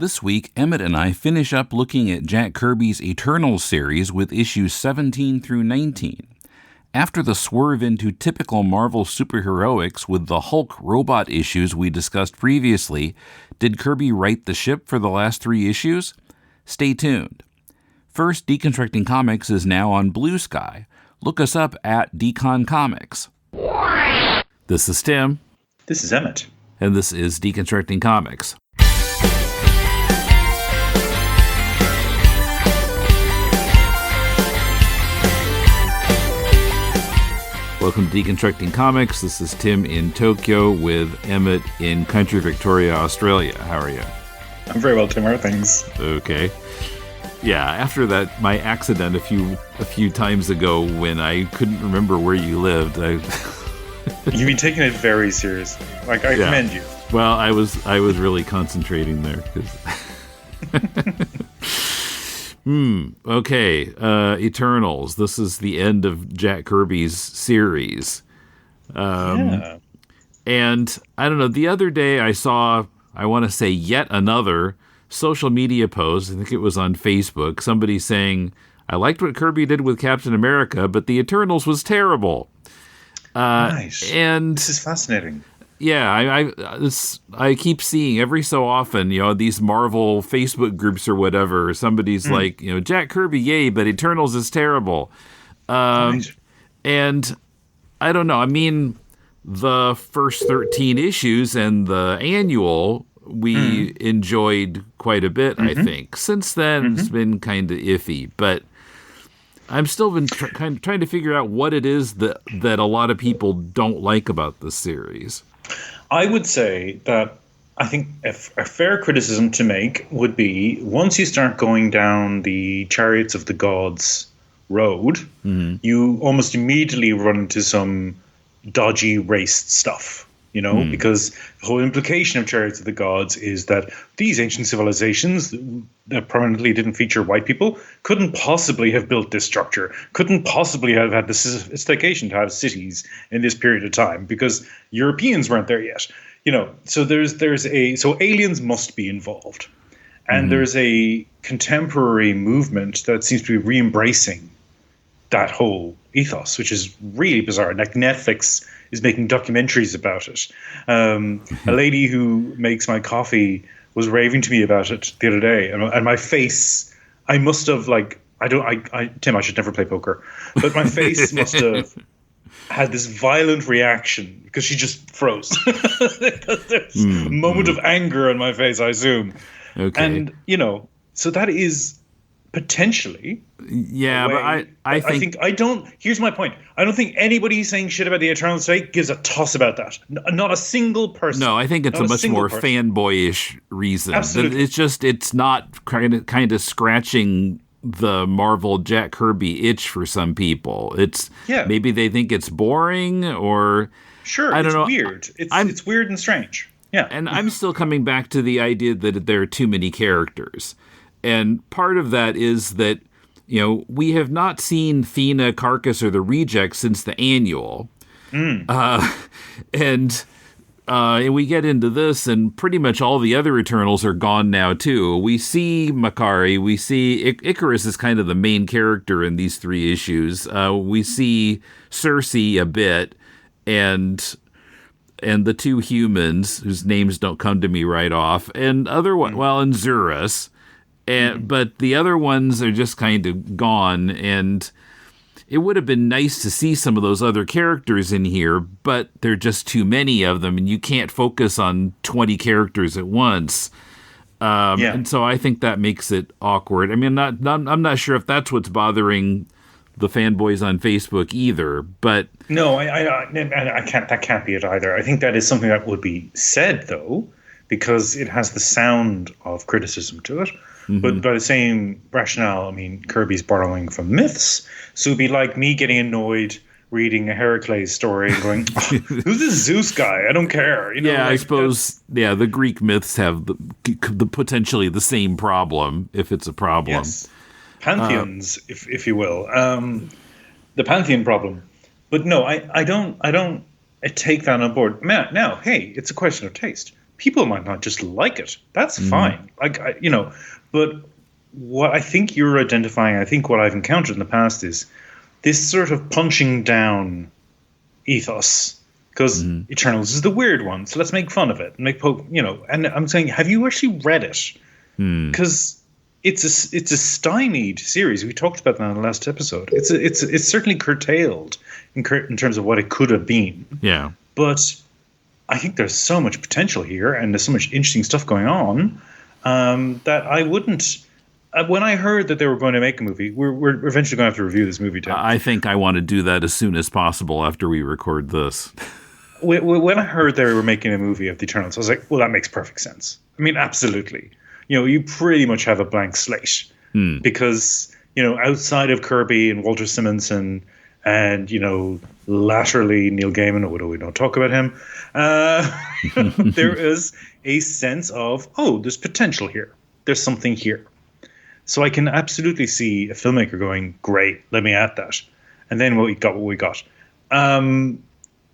This week, Emmet and I finish up looking at Jack Kirby's Eternals series with issues 17 through 19. After the swerve into typical Marvel superheroics with the Hulk robot issues we discussed previously, did Kirby right the ship for the last 3 issues? Stay tuned. First, Deconstructing Comics is now on Blue Sky. Look us up at Decon Comics. This is Tim. This is Emmet. And this is Deconstructing Comics. Welcome to Deconstructing Comics. This is Tim in Tokyo with Emmet in country Victoria, Australia. How are you? I'm very well, Tim. How are things? Okay. Yeah, after that, my accident a few times ago when I couldn't remember where you lived, You've been taking it very seriously. I commend you. Well, I was really concentrating there. Okay. Eternals. This is the end of Jack Kirby's series. And I don't know, the other day I saw, I want to say yet another social media post. I think it was on Facebook. Somebody saying, I liked what Kirby did with Captain America, but the Eternals was terrible. Nice. And this is fascinating. Yeah, I keep seeing every so often, these Marvel Facebook groups or whatever. Somebody's like, Jack Kirby, yay, but Eternals is terrible. Nice. And I don't know. I mean, the first 13 issues and the annual we enjoyed quite a bit. I think since then it's been kind of iffy, but I'm still been trying to figure out what it is that a lot of people don't like about this series. I would say that I think a fair criticism to make would be once you start going down the Chariots of the Gods road, you almost immediately run into some dodgy race stuff, because the whole implication of Chariots of the Gods is that these ancient civilizations that permanently didn't feature white people couldn't possibly have built this structure, couldn't possibly have had the sophistication to have cities in this period of time because Europeans weren't there yet. So so aliens must be involved. And there's a contemporary movement that seems to be re-embracing that whole ethos, which is really bizarre. Like Netflix is making documentaries about it. A lady who makes my coffee was raving to me about it the other day, and my face, I must have Tim, I should never play poker, but my face must have had this violent reaction because she just froze. There's a moment of anger on my face, I assume. Okay. And, so that is potentially. Yeah, but I think here's my point. I don't think anybody saying shit about the Eternals today gives a toss about that. Not a single person. No, I think it's a much more fanboyish reason. Absolutely. It's not kind of scratching the Marvel Jack Kirby itch for some people. Maybe they think it's boring or sure. I don't know. Weird. It's weird and strange. Yeah. And I'm still coming back to the idea that there are too many characters. And part of that is that, we have not seen Thena, Carcass, or the Rejects since the annual. And we get into this, and pretty much all the other Eternals are gone now, too. We see Makari, we see Ikaris is kind of the main character in these 3 issues. We see Cersei a bit, and the 2 humans, whose names don't come to me right off, and and Zurus. But the other ones are just kind of gone, and it would have been nice to see some of those other characters in here, but there are just too many of them, and you can't focus on 20 characters at once. And so I think that makes it awkward. I mean, I'm not sure if that's what's bothering the fanboys on Facebook either, but no, I can't. That can't be it either. I think that is something that would be said though, because it has the sound of criticism to it. But by the same rationale, I mean, Kirby's borrowing from myths. So it'd be like me getting annoyed reading a Heracles story and going, who's this Zeus guy? I don't care. I suppose, the Greek myths have the potentially the same problem, if it's a problem. Yes. Pantheons, if you will. The Pantheon problem. But no, I don't take that on board. Now, hey, it's a question of taste. people might not just like it. That's fine. But what I think you're identifying, I think what I've encountered in the past is this sort of punching down ethos. Because Eternals is the weird one, so let's make fun of it and And I'm saying, have you actually read it? Because it's a stymied series. We talked about that in the last episode. It's certainly curtailed in terms of what it could have been. Yeah, but I think there's so much potential here, and there's so much interesting stuff going on that I wouldn't. When I heard that they were going to make a movie, we're eventually going to have to review this movie, Tim. I think I want to do that as soon as possible after we record this. When I heard they were making a movie of the Eternals, I was like, well, that makes perfect sense. I mean, absolutely. You pretty much have a blank slate because, outside of Kirby and Walter Simonson and, laterally Neil Gaiman, although we don't talk about him, there is a sense of, there's potential here. There's something here. So I can absolutely see a filmmaker going, great, let me add that. And then we got what we got.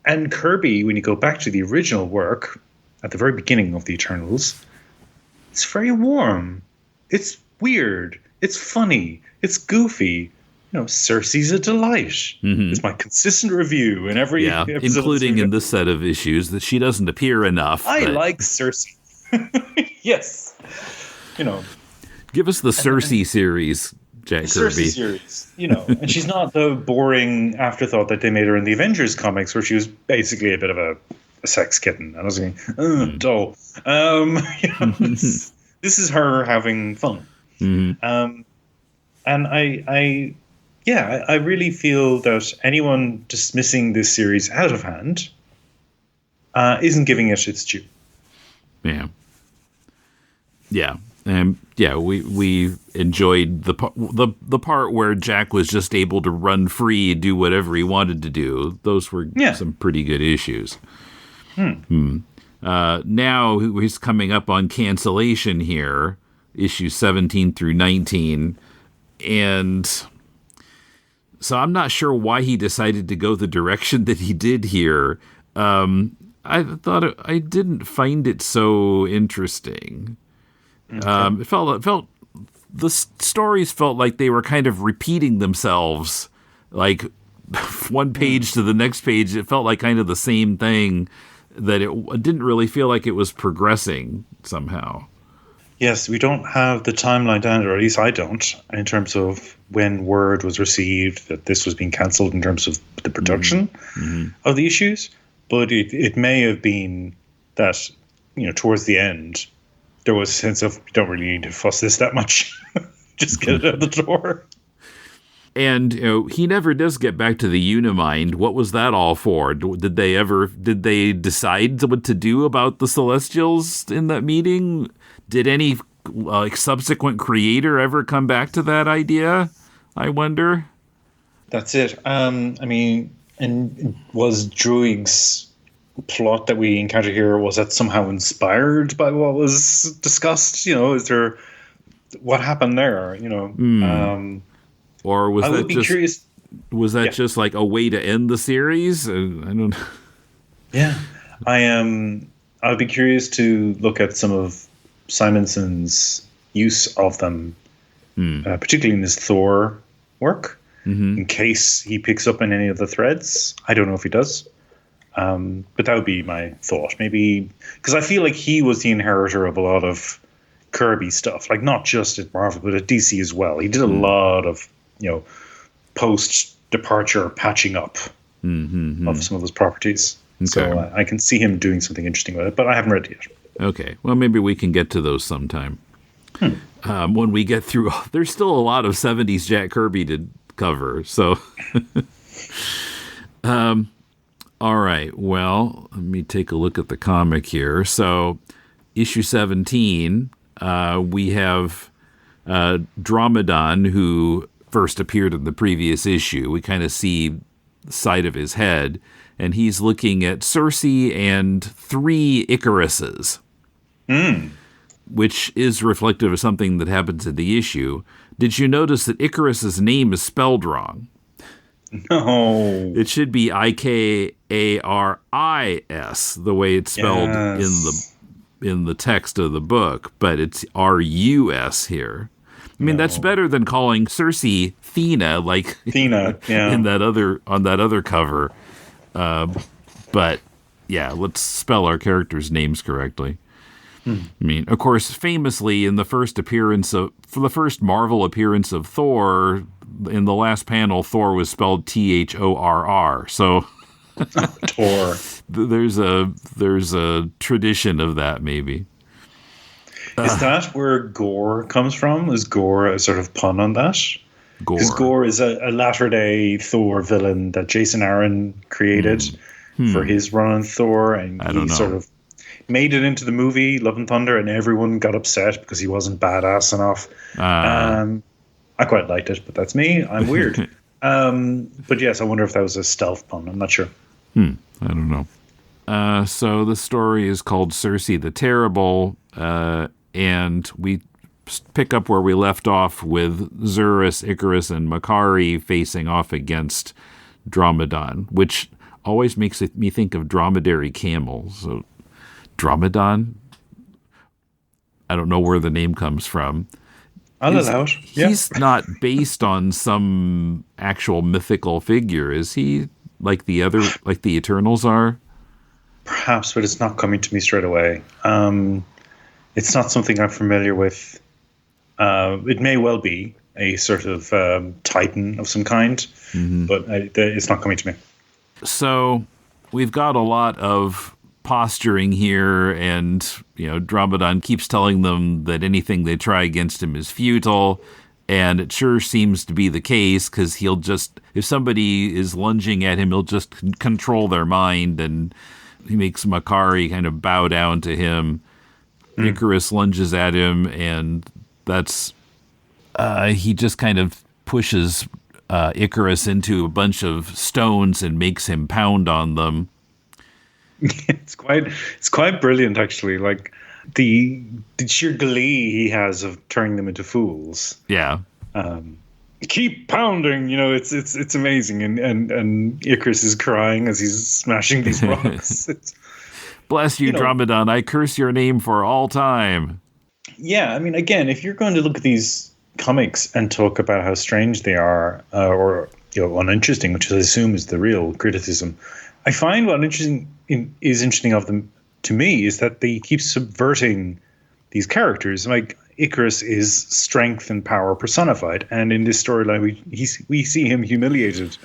And Kirby, when you go back to the original work at the very beginning of the Eternals, it's very warm. It's weird. It's funny. It's goofy. Cersei's a delight. It's my consistent review in every episode. Including in this set of issues that she doesn't appear enough. I like Cersei. Yes. Give us the Cersei series, Jack Kirby. Cersei series, and she's not the boring afterthought that they made her in the Avengers comics, where she was basically a bit of a sex kitten. I was thinking, dull. This is her having fun. And I really feel that anyone dismissing this series out of hand isn't giving it its due. Yeah. Yeah. We enjoyed the part where Jack was just able to run free, do whatever he wanted to do. Those were some pretty good issues. Now he's coming up on cancellation here, issues 17 through 19, and so I'm not sure why he decided to go the direction that he did here. I didn't find it so interesting. Okay. It felt the stories felt like they were kind of repeating themselves, like one page to the next page. It felt like kind of the same thing, that it didn't really feel like it was progressing somehow. Yes, we don't have the timeline down, or at least I don't, in terms of when word was received that this was being cancelled in terms of the production of the issues. But it may have been that, towards the end, there was a sense of, you don't really need to fuss this that much. Just get it out the door. And he never does get back to the Unimind. What was that all for? Did they decide what to do about the Celestials in that meeting? Did any subsequent creator ever come back to that idea? I wonder. That's it. And was Druig's plot that we encounter here, was that somehow inspired by what was discussed? Is there, what happened there? Or was I that would be curious. Was that just like a way to end the series? I don't know. Yeah, I would be curious to look at some of Simonson's use of them, particularly in his Thor work, in case he picks up in any of the threads. I don't know if he does. But that would be my thought. Maybe because I feel like he was the inheritor of a lot of Kirby stuff, like not just at Marvel, but at DC as well. He did a lot of, post-departure patching up of some of those properties. Okay. So I can see him doing something interesting with it, but I haven't read it yet. Okay. Well, maybe we can get to those sometime. When we get through, there's still a lot of 70s Jack Kirby to cover, so... All right, well, let me take a look at the comic here. So, issue 17, we have Dromedon, who first appeared in the previous issue. We kind of see the side of his head, and he's looking at Cersei and 3 Ikaruses, which is reflective of something that happens in the issue. Did you notice that Ikarus's name is spelled wrong? No. It should be Ikaris, the way it's spelled in the text of the book, but it's R-U-S here. I mean, that's better than calling Cersei Thena, like Thena, yeah. on that other cover. But yeah, let's spell our characters' names correctly. I mean, of course, famously in the first Marvel appearance of Thor, in the last panel, Thor was spelled Thorr. So Tor. There's a tradition of that, maybe. Is that where Gore comes from? Is Gore a sort of pun on that? Because Gore is a latter-day Thor villain that Jason Aaron created for his run on Thor, and he sort of made it into the movie Love and Thunder, and everyone got upset because he wasn't badass enough. I quite liked it, but that's me. I'm weird. But yes, I wonder if that was a stealth pun. I'm not sure. I don't know. So the story is called Cersei the Terrible, and we pick up where we left off with Xurus, Ikarus, and Makari facing off against Dromedon, which always makes me think of dromedary camels. So Dromedon? I don't know where the name comes from. I'll allow it. Yeah. He's not based on some actual mythical figure, is he? Like the Eternals are? Perhaps, but it's not coming to me straight away. It's not something I'm familiar with. It may well be a sort of titan of some kind, but it's not coming to me. So we've got a lot of posturing here, and Dromedon keeps telling them that anything they try against him is futile, and it sure seems to be the case, because he'll just, if somebody is lunging at him, he'll just control their mind, and he makes Makari kind of bow down to him. Ikarus lunges at him, and that's he just kind of pushes Ikarus into a bunch of stones and makes him pound on them. It's quite brilliant, actually. Like the sheer glee he has of turning them into fools. Yeah. Keep pounding, it's amazing, and Ikarus is crying as he's smashing these rocks. Bless you, Dromedon. I curse your name for all time. Yeah, I mean, again, if you're going to look at these comics and talk about how strange they are, or uninteresting, which I assume is the real criticism, I find what is interesting of them to me is that they keep subverting these characters. Like Ikarus is strength and power personified, and in this storyline, we see him humiliated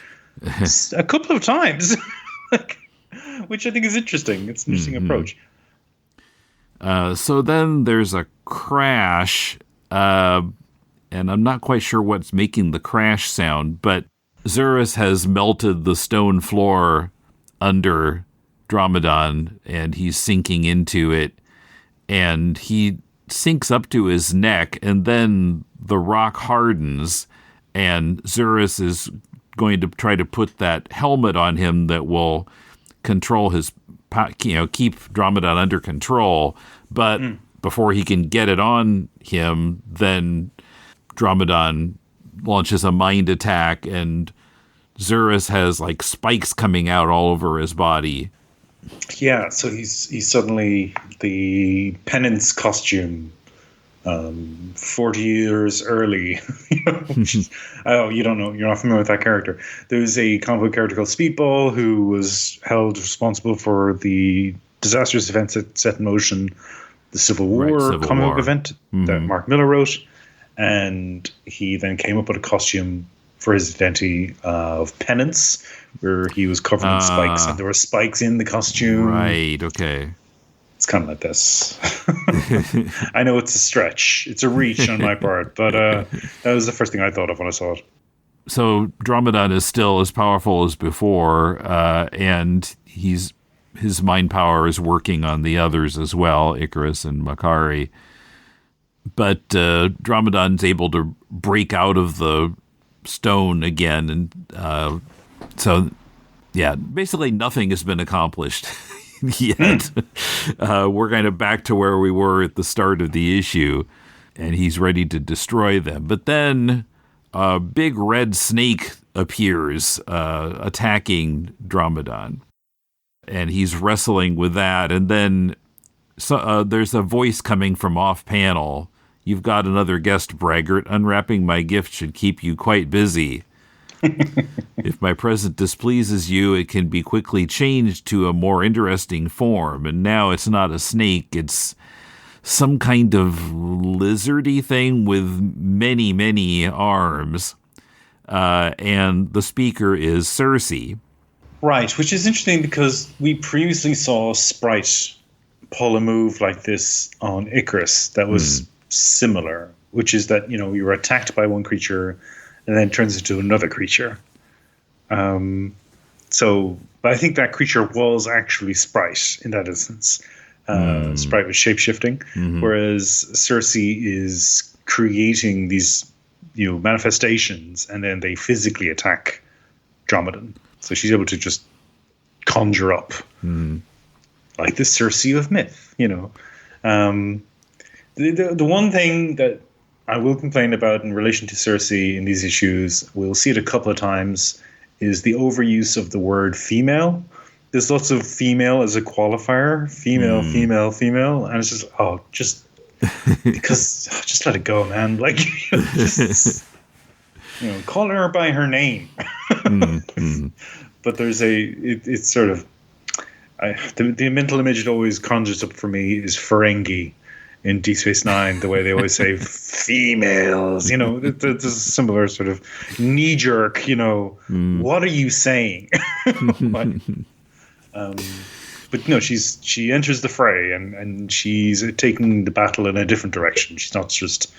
a couple of times, which I think is interesting. It's an interesting approach. So then there's a crash, and I'm not quite sure what's making the crash sound, but Xurus has melted the stone floor under Dromedon, and he's sinking into it, and he sinks up to his neck, and then the rock hardens, and Xurus is going to try to put that helmet on him that will control his, keep Dromedon under control, but before he can get it on him, then Dromedon launches a mind attack, and Xurus has like spikes coming out all over his body. Yeah, so he's suddenly the penance costume 40 years early. You don't know, you're not familiar with that character. There's a comic book character called Speedball who was held responsible for the disastrous events that set in motion the Civil War comic book event that Mark Miller wrote, and he then came up with a costume for his identity of penance, where he was covered in spikes, and there were spikes in the costume. Right, okay. It's kind of like this. I know it's a stretch. It's a reach on my part, but that was the first thing I thought of when I saw it. So Dromedon is still as powerful as before, and his mind power is working on the others as well, Ikarus and Makari. But Dromedon's able to break out of the stone again, and so yeah, basically nothing has been accomplished yet. We're kind of back to where we were at the start of the issue, and he's ready to destroy them. But then a big red snake appears, attacking Dromedon, and he's wrestling with that, and then there's a voice coming from off panel. You've got another guest, braggart. Unwrapping my gift should keep you quite busy. If my present displeases you, it can be quickly changed to a more interesting form. And now it's not a snake, it's some kind of lizardy thing with many, many arms. And the speaker is Cersei. Right, which is interesting because we previously saw Sprite pull a move like this on Ikarus that was similar, which is that, you were attacked by one creature and then it turns into another creature. But I think that creature was actually Sprite in that instance. Sprite was shape-shifting, whereas Cersei is creating these, manifestations, and then they physically attack Dromedan. So she's able to just conjure up, like the Cersei of myth, The one thing that I will complain about in relation to Cersei in these issues, we'll see it a couple of times, is the overuse of the word female. There's lots of female as a qualifier, female, and it's just, just let it go, man. Like, call her by her name. But there's it's sort of, the mental image it always conjures up for me is Ferengi in Deep Space Nine, the way they always say females, there's a similar sort of knee jerk, what are you saying? But no, she enters the fray and she's taking the battle in a different direction. She's not just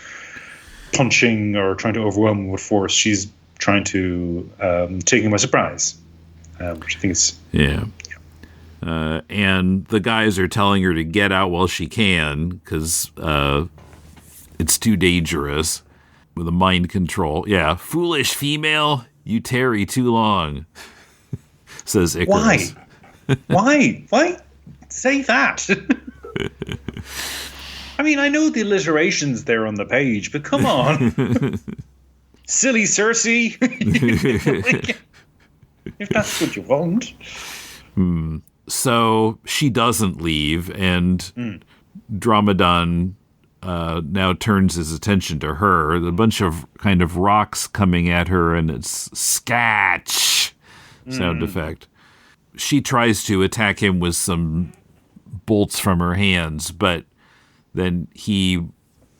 punching or trying to overwhelm him with force. She's trying to take him by surprise, which I think is and the guys are telling her to get out while she can because it's too dangerous with the mind control. Yeah, foolish female, you tarry too long, says Ikarus. Why? Why say that? I mean, I know the alliteration's there on the page, but come on. Silly Cersei. If that's what you want. So she doesn't leave, and Dromedan now turns his attention to her. A bunch of kind of rocks coming at her, and it's scatch sound effect. She tries to attack him with some bolts from her hands, but then he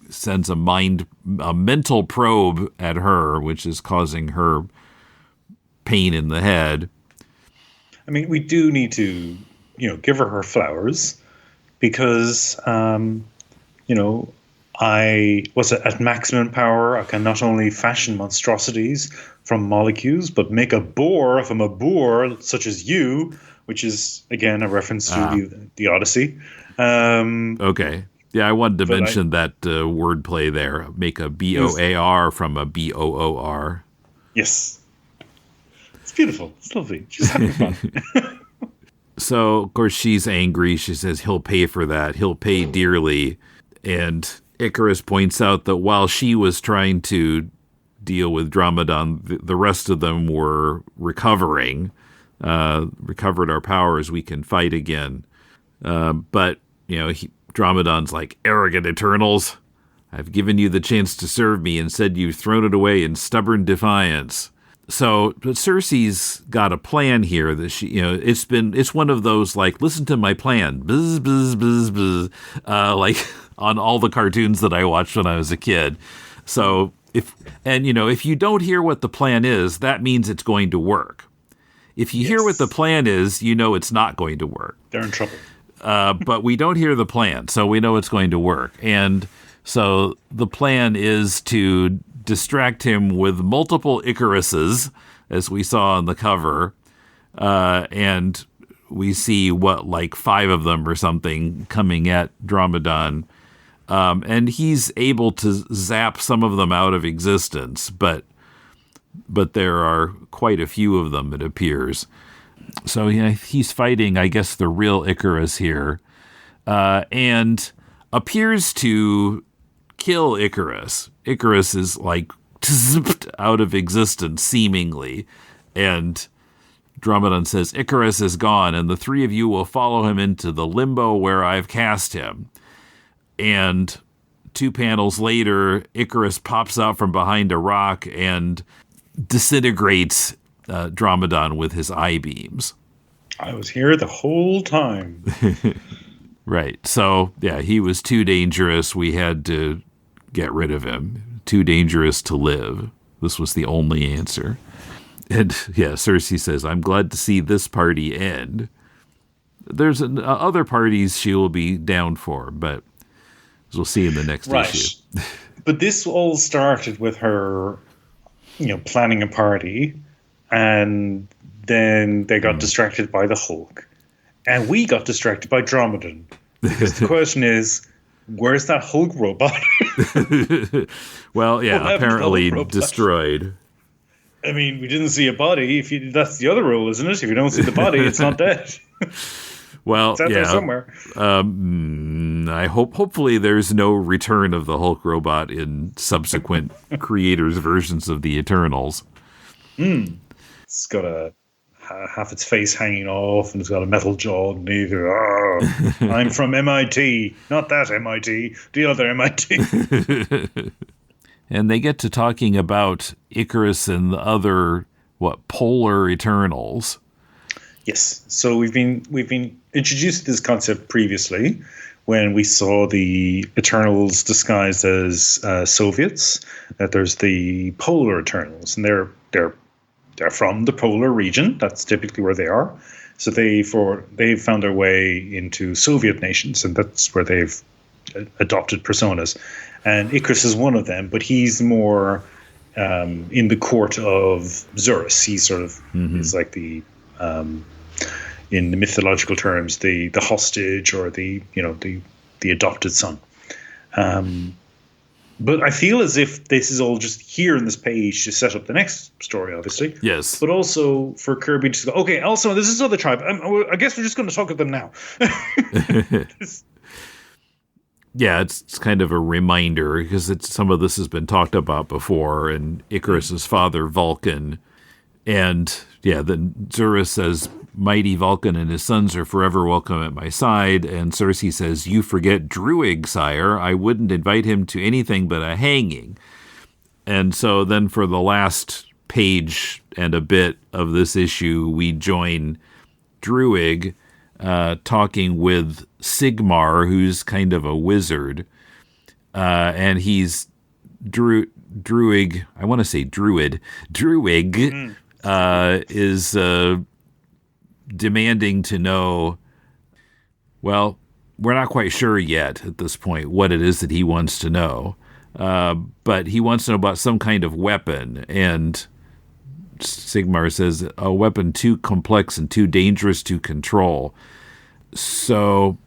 sends a mental probe at her, which is causing her pain in the head. I mean, we do need to, give her flowers because, I was at maximum power. I can not only fashion monstrosities from molecules, but make a boar from a boar such as you, which is, again, a reference to the Odyssey. Okay. Yeah, I wanted to mention that wordplay there. Make a BOAR from a BOOR. Yes. It's beautiful. It's lovely. She's having fun. So, of course, she's angry. She says he'll pay for that. He'll pay dearly. And Ikarus points out that while she was trying to deal with Dromedan, the rest of them were recovered our powers, we can fight again. But, Dromedan's like, arrogant Eternals, I've given you the chance to serve me, and said you've thrown it away in stubborn defiance. So, but Cersei's got a plan here that she, it's one of those like, listen to my plan, buzz, buzz, buzz, buzz, like on all the cartoons that I watched when I was a kid. So if you don't hear what the plan is, that means it's going to work. If you hear what the plan is, it's not going to work. They're in trouble. But we don't hear the plan, so we know it's going to work. And so the plan is to distract him with multiple Ikaruses, as we saw on the cover. And we see, like 5 of them or something coming at Dromedan. And he's able to zap some of them out of existence, but there are quite a few of them, it appears. So he's fighting, I guess, the real Ikarus here, and appears to kill Ikarus. Ikarus is like zipped out of existence, seemingly, and Dromedon says, Ikarus is gone, and the three of you will follow him into the limbo where I've cast him. And 2 panels later, Ikarus pops out from behind a rock and disintegrates Dromedon with his eye beams. I was here the whole time. Right. So, yeah, he was too dangerous. We had to get rid of him. Too dangerous to live. This was the only answer. And, yeah, Cersei says, I'm glad to see this party end. There's other parties she will be down for, but as we'll see in the next issue. But this all started with her, planning a party, and then they got distracted by the Hulk. And we got distracted by Dromedon. Because the question is, where's that Hulk robot? Well, yeah, apparently destroyed. I mean, we didn't see a body. That's the other rule, isn't it? If you don't see the body, it's not dead. Well, it's out there somewhere. I hopefully there's no return of the Hulk robot in subsequent creators' versions of the Eternals. It's got half its face hanging off, and it's got a metal jaw underneath it. Oh, I'm from MIT. Not that MIT, the other MIT. And they get to talking about Ikarus and the other, polar Eternals. Yes. So we've been introduced to this concept previously when we saw the Eternals disguised as Soviets. That there's the polar Eternals, and they're from the polar region. That's typically where they are. So they've found their way into Soviet nations, and that's where they've adopted personas. And Ikarus is one of them, but he's more in the court of Zurus. He's sort of is like the in the mythological terms, the hostage or the adopted son. But I feel as if this is all just here in this page to set up the next story, obviously. Yes. But also for Kirby to go, okay, also, this is other tribe. I guess we're just going to talk to them now. Yeah, it's kind of a reminder because some of this has been talked about before, and Ikarus's father, Vulcan. And, yeah, then Zurus says, mighty Vulcan and his sons are forever welcome at my side. And Cersei says, you forget Druig, sire. I wouldn't invite him to anything but a hanging. And so then for the last page and a bit of this issue, we join Druig talking with Sigmar, who's kind of a wizard. And he's Druig, I want to say Druid. Druig is demanding to know, well, we're not quite sure yet at this point what it is that he wants to know. But he wants to know about some kind of weapon. And Sigmar says, a weapon too complex and too dangerous to control. So,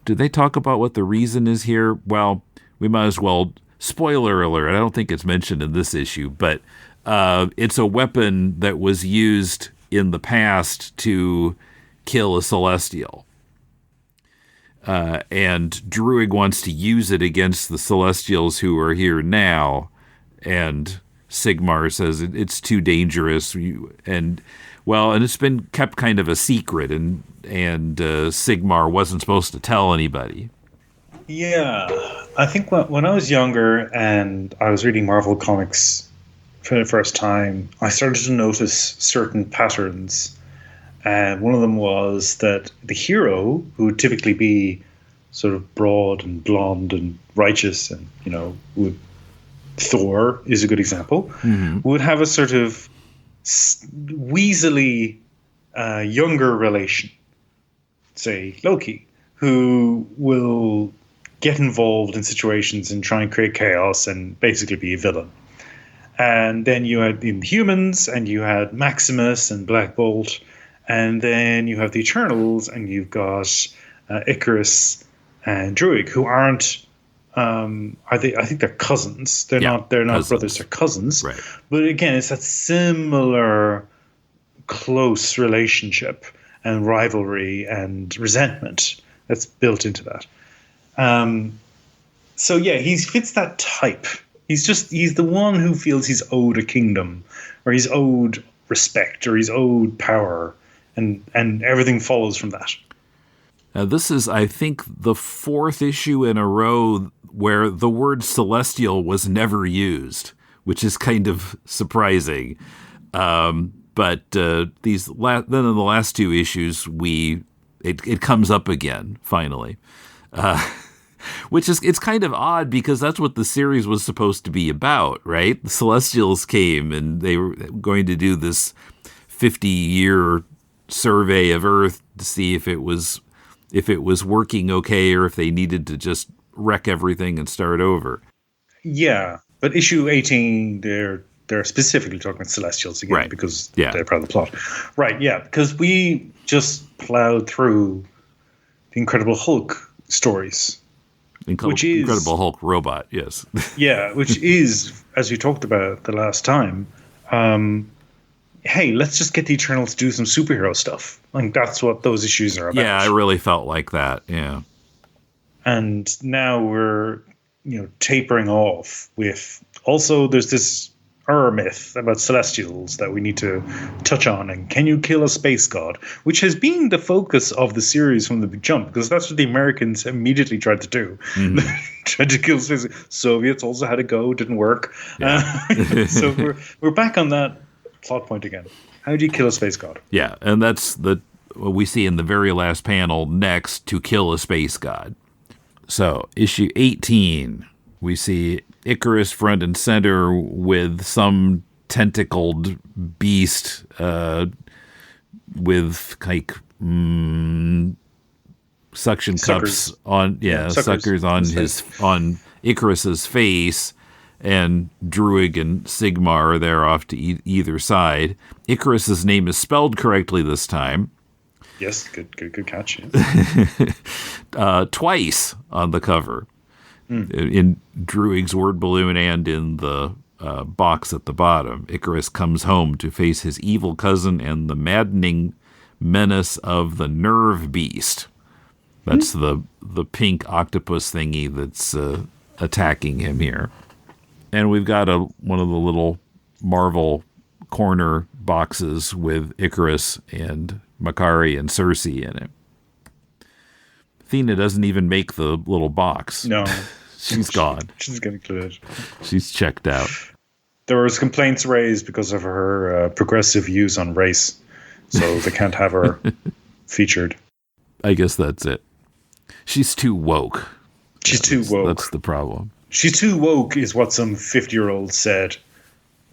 did they talk about what the reason is here? Well, we might as well, spoiler alert, I don't think it's mentioned in this issue, but it's a weapon that was used in the past to kill a Celestial. And Druig wants to use it against the Celestials who are here now, and Sigmar says it's too dangerous, and it's been kept kind of a secret, and Sigmar wasn't supposed to tell anybody. Yeah, I think when I was younger and I was reading Marvel comics for the first time, I started to notice certain patterns, and one of them was that the hero, who would typically be sort of broad and blonde and righteous, and Thor is a good example, would have a sort of weaselly younger relation, say Loki, who will get involved in situations and try and create chaos and basically be a villain. And then you had Inhumans, and you had Maximus and Black Bolt, and then you have the Eternals, and you've got Ikarus and Druig, who aren't. I think they're cousins. They're not cousins. Brothers. They're cousins. Right. But again, it's that similar close relationship and rivalry and resentment that's built into that. So yeah, he fits that type. He's the one who feels he's owed a kingdom, or he's owed respect or he's owed power, and everything follows from that. Now, this is, I think, the fourth issue in a row where the word celestial was never used, which is kind of surprising. But then in the last two issues, it comes up again, finally. Which is, it's kind of odd because that's what the series was supposed to be about, right? The Celestials came and they were going to do this 50-year survey of Earth to see if it was working okay or if they needed to just wreck everything and start over. Yeah, but issue 18, they're specifically talking about Celestials again, right, because they're part of the plot. Right, yeah, because we just plowed through the Incredible Hulk stories. Which is Incredible Hulk robot, yes. Yeah, which is, as we talked about the last time, hey, let's just get the Eternals to do some superhero stuff. Like, that's what those issues are about. Yeah, I really felt like that, yeah. And now we're, tapering off with... Also, there's this myth about Celestials that we need to touch on. And can you kill a space god? Which has been the focus of the series from the jump, because that's what the Americans immediately tried to do. Mm-hmm. Tried to kill space. Soviets also had a go, didn't work. Yeah. So we're back on that plot point again. How do you kill a space god? Yeah, and that's what we see in the very last panel next, to kill a space god. So, issue 18, we see Ikarus front and center with some tentacled beast with like suction cups on suckers on Ikarus's face, and Druig and Sigmar are there off to either side. Ikarus's name is spelled correctly this time. Yes, good catch. Yeah. Twice on the cover. In Druig's word balloon and in the box at the bottom. Ikarus comes home to face his evil cousin and the maddening menace of the Nerve Beast. That's the pink octopus thingy that's attacking him here. And we've got one of the little Marvel corner boxes with Ikarus and Makari and Cersei in it. Athena doesn't even make the little box. No. She's gone. She's getting included. She's checked out. There was complaints raised because of her progressive views on race, so they can't have her featured. I guess that's it. She's too woke. She's too woke. That's the problem. She's too woke is what some 50-year-old said,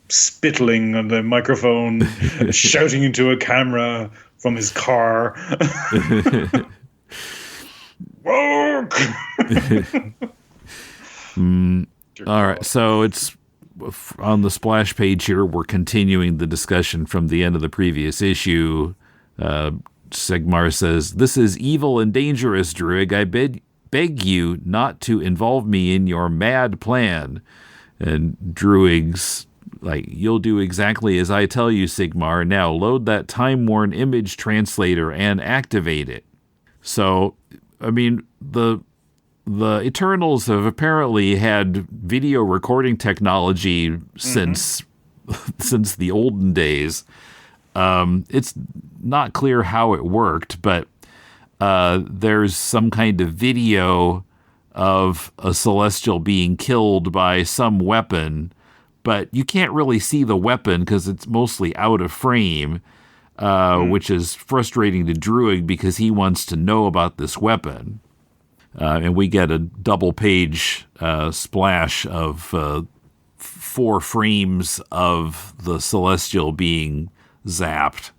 spittling on the microphone, shouting into a camera from his car. Woke! All right, so it's on the splash page here. We're continuing the discussion from the end of the previous issue. Sigmar says, "This is evil and dangerous, Druig. I beg you not to involve me in your mad plan." And Druig's like, "You'll do exactly as I tell you, Sigmar. Now load that time-worn image translator and activate it." So, I mean, the Eternals have apparently had video recording technology since the olden days. It's not clear how it worked, but there's some kind of video of a Celestial being killed by some weapon, but you can't really see the weapon because it's mostly out of frame, which is frustrating to Druig because he wants to know about this weapon. And we get a double-page splash of 4 frames of the Celestial being zapped.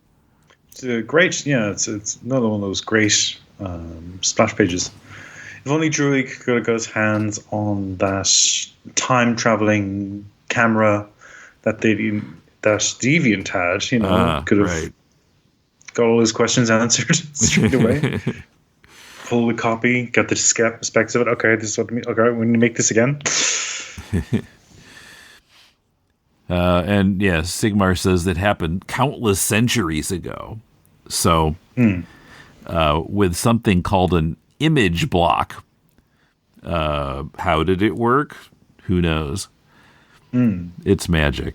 It's great, yeah. It's another one of those great splash pages. If only Druig could have got his hands on that time-traveling camera that Deviant had, could have got all his questions answered straight away. Pull the copy, get the specs of it. Okay, this is what I mean. Okay, we need to make this again. And yeah, Sigmar says that happened countless centuries ago. So, with something called an image block, how did it work? Who knows? It's magic.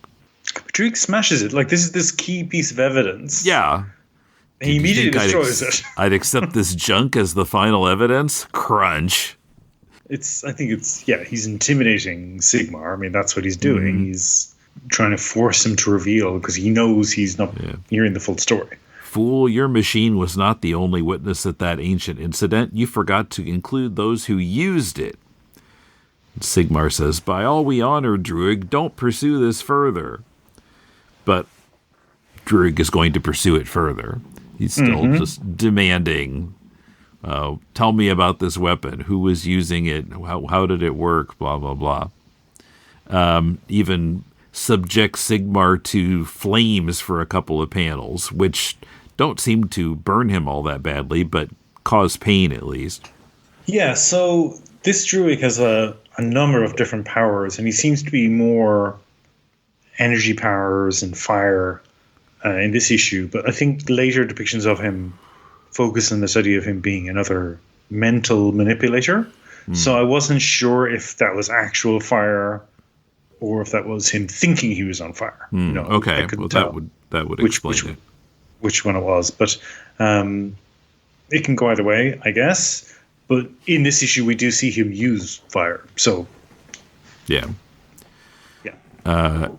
Could be Druig smashes it. Like, this is this key piece of evidence. Yeah. And he immediately destroys it. I'd accept this junk as the final evidence? Crunch. I think he's intimidating Sigmar. I mean, that's what he's doing. He's trying to force him to reveal because he knows he's not hearing the full story. Fool, your machine was not the only witness at that ancient incident. You forgot to include those who used it. Sigmar says, by all we honor, Druig, don't pursue this further. But Druig is going to pursue it further. He's still just demanding, tell me about this weapon. Who was using it? How did it work? Blah, blah, blah. Even subject Sigmar to flames for a couple of panels, which don't seem to burn him all that badly, but cause pain at least. Yeah, so this Druig has a number of different powers, and he seems to be more energy powers and fire in this issue. But I think later depictions of him focus on this idea of him being another mental manipulator. So I wasn't sure if that was actual fire or if that was him thinking he was on fire. Okay, well, that would explain it. Which one it was. But it can go either way, I guess. But in this issue, we do see him use fire. So, yeah.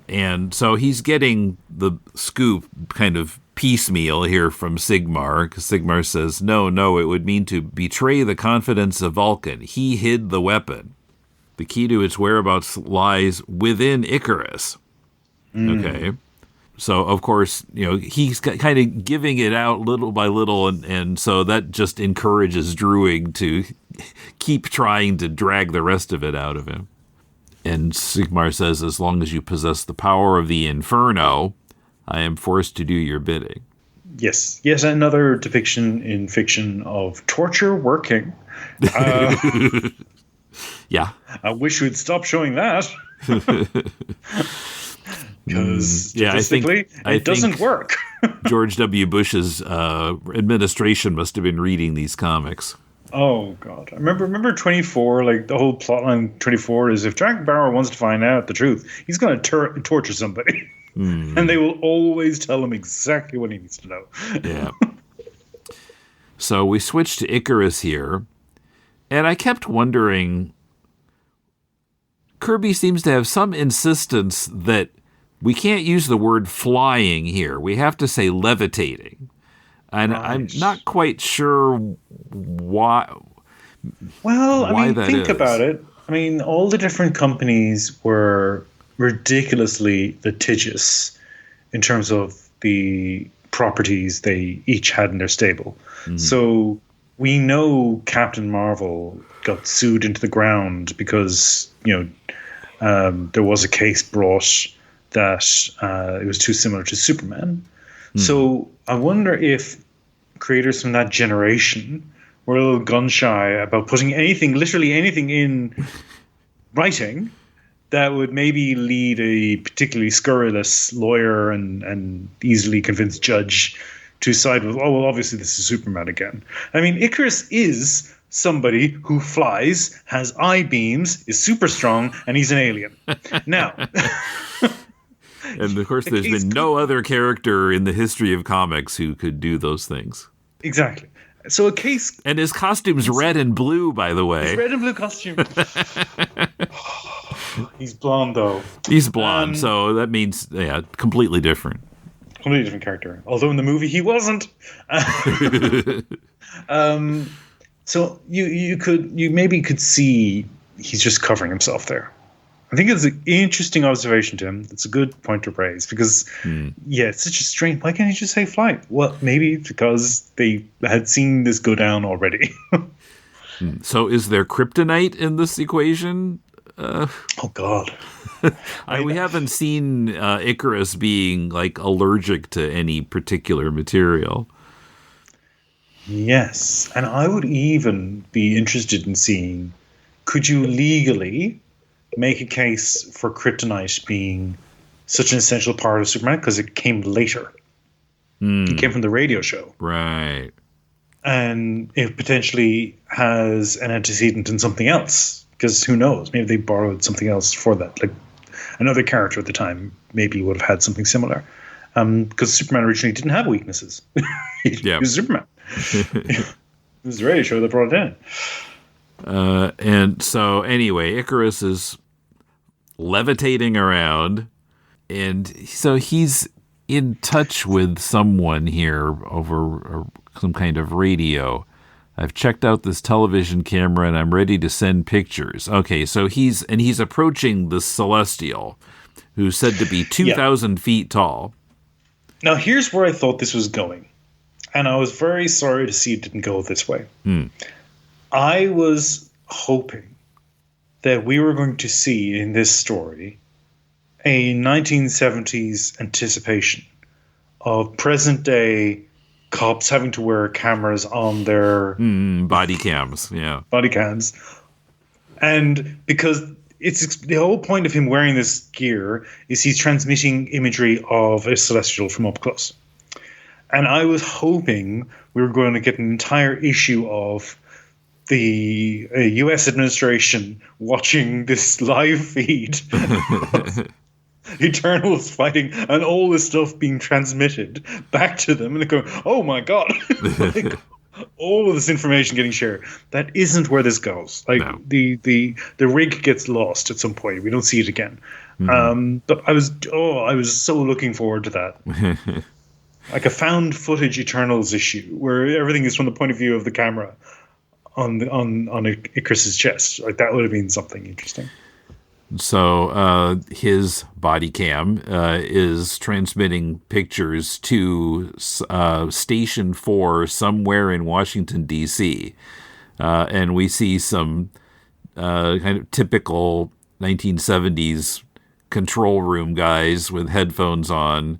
And so he's getting the scoop kind of piecemeal here from Sigmar, because Sigmar says, no, it would mean to betray the confidence of Vulcan. He hid the weapon. The key to its whereabouts lies within Ikarus. Okay. So, of course, he's kind of giving it out little by little, and so that just encourages Druig to keep trying to drag the rest of it out of him. And Sigmar says, as long as you possess the power of the Inferno, I am forced to do your bidding. Yes. Yet another depiction in fiction of torture working. Yeah. I wish we'd stop showing that. Because statistically, it doesn't work. George W. Bush's administration must have been reading these comics. Oh, God. I remember 24, like the whole plotline 24 is if Jack Bauer wants to find out the truth, he's going to torture somebody. And they will always tell him exactly what he needs to know. Yeah. So we switch to Ikarus here. And I kept wondering, Kirby seems to have some insistence that we can't use the word flying here. We have to say levitating. And right. I'm not quite sure why. Well, think about it. I mean, all the different companies were ridiculously litigious in terms of the properties they each had in their stable. So we know Captain Marvel got sued into the ground because, there was a case brought that it was too similar to Superman. So I wonder if creators from that generation were a little gun-shy about putting literally anything in writing that would maybe lead a particularly scurrilous lawyer and easily convinced judge to side with, oh, well, obviously this is Superman again. I mean, Ikarus is somebody who flies, has eye beams, is super strong, and he's an alien. Now... And, of course, there's been no other character in the history of comics who could do those things. Exactly. So a case... And his costume's red and blue, by the way. His red and blue costume. He's blonde, though. He's blonde, so that means, completely different. Completely different character. Although in the movie he wasn't. So you maybe could see he's just covering himself there. I think it's an interesting observation, Tim. It's a good point to raise because, it's such a strange... Why can't you just say flight? Well, maybe because they had seen this go down already. So is there kryptonite in this equation? Oh, God. We haven't seen Ikarus being, allergic to any particular material. Yes. And I would even be interested in seeing, could you legally... make a case for kryptonite being such an essential part of Superman because it came later. It came from the radio show. Right. And it potentially has an antecedent in something else because who knows? Maybe they borrowed something else for that. Like another character at the time maybe would have had something similar. Because Superman originally didn't have weaknesses. He was Superman. It was the radio show that brought it in. And so, anyway, Ikarus is levitating around, and so he's in touch with someone here over some kind of radio. I've checked out this television camera, and I'm ready to send pictures. Okay, so he's approaching the Celestial, who's said to be 2,000 feet tall. Now, here's where I thought this was going. And I was very sorry to see it didn't go this way. I was hoping that we were going to see in this story a 1970s anticipation of present-day cops having to wear cameras on their... body cams, yeah. Body cams. And because... it's the whole point of him wearing this gear is he's transmitting imagery of a celestial from up close. And I was hoping we were going to get an entire issue of the U.S. administration watching this live feed of Eternals fighting and all this stuff being transmitted back to them, and they're going, "Oh my god!" Like, all of this information getting shared. That isn't where this goes. Like no. the rig gets lost at some point. We don't see it again. But I was so looking forward to that. Like a found footage Eternals issue where everything is from the point of view of the camera on Ikarus's chest. Like that would have been something interesting. So his body cam is transmitting pictures to Station 4 somewhere in Washington, D.C. And we see some kind of typical 1970s control room guys with headphones on,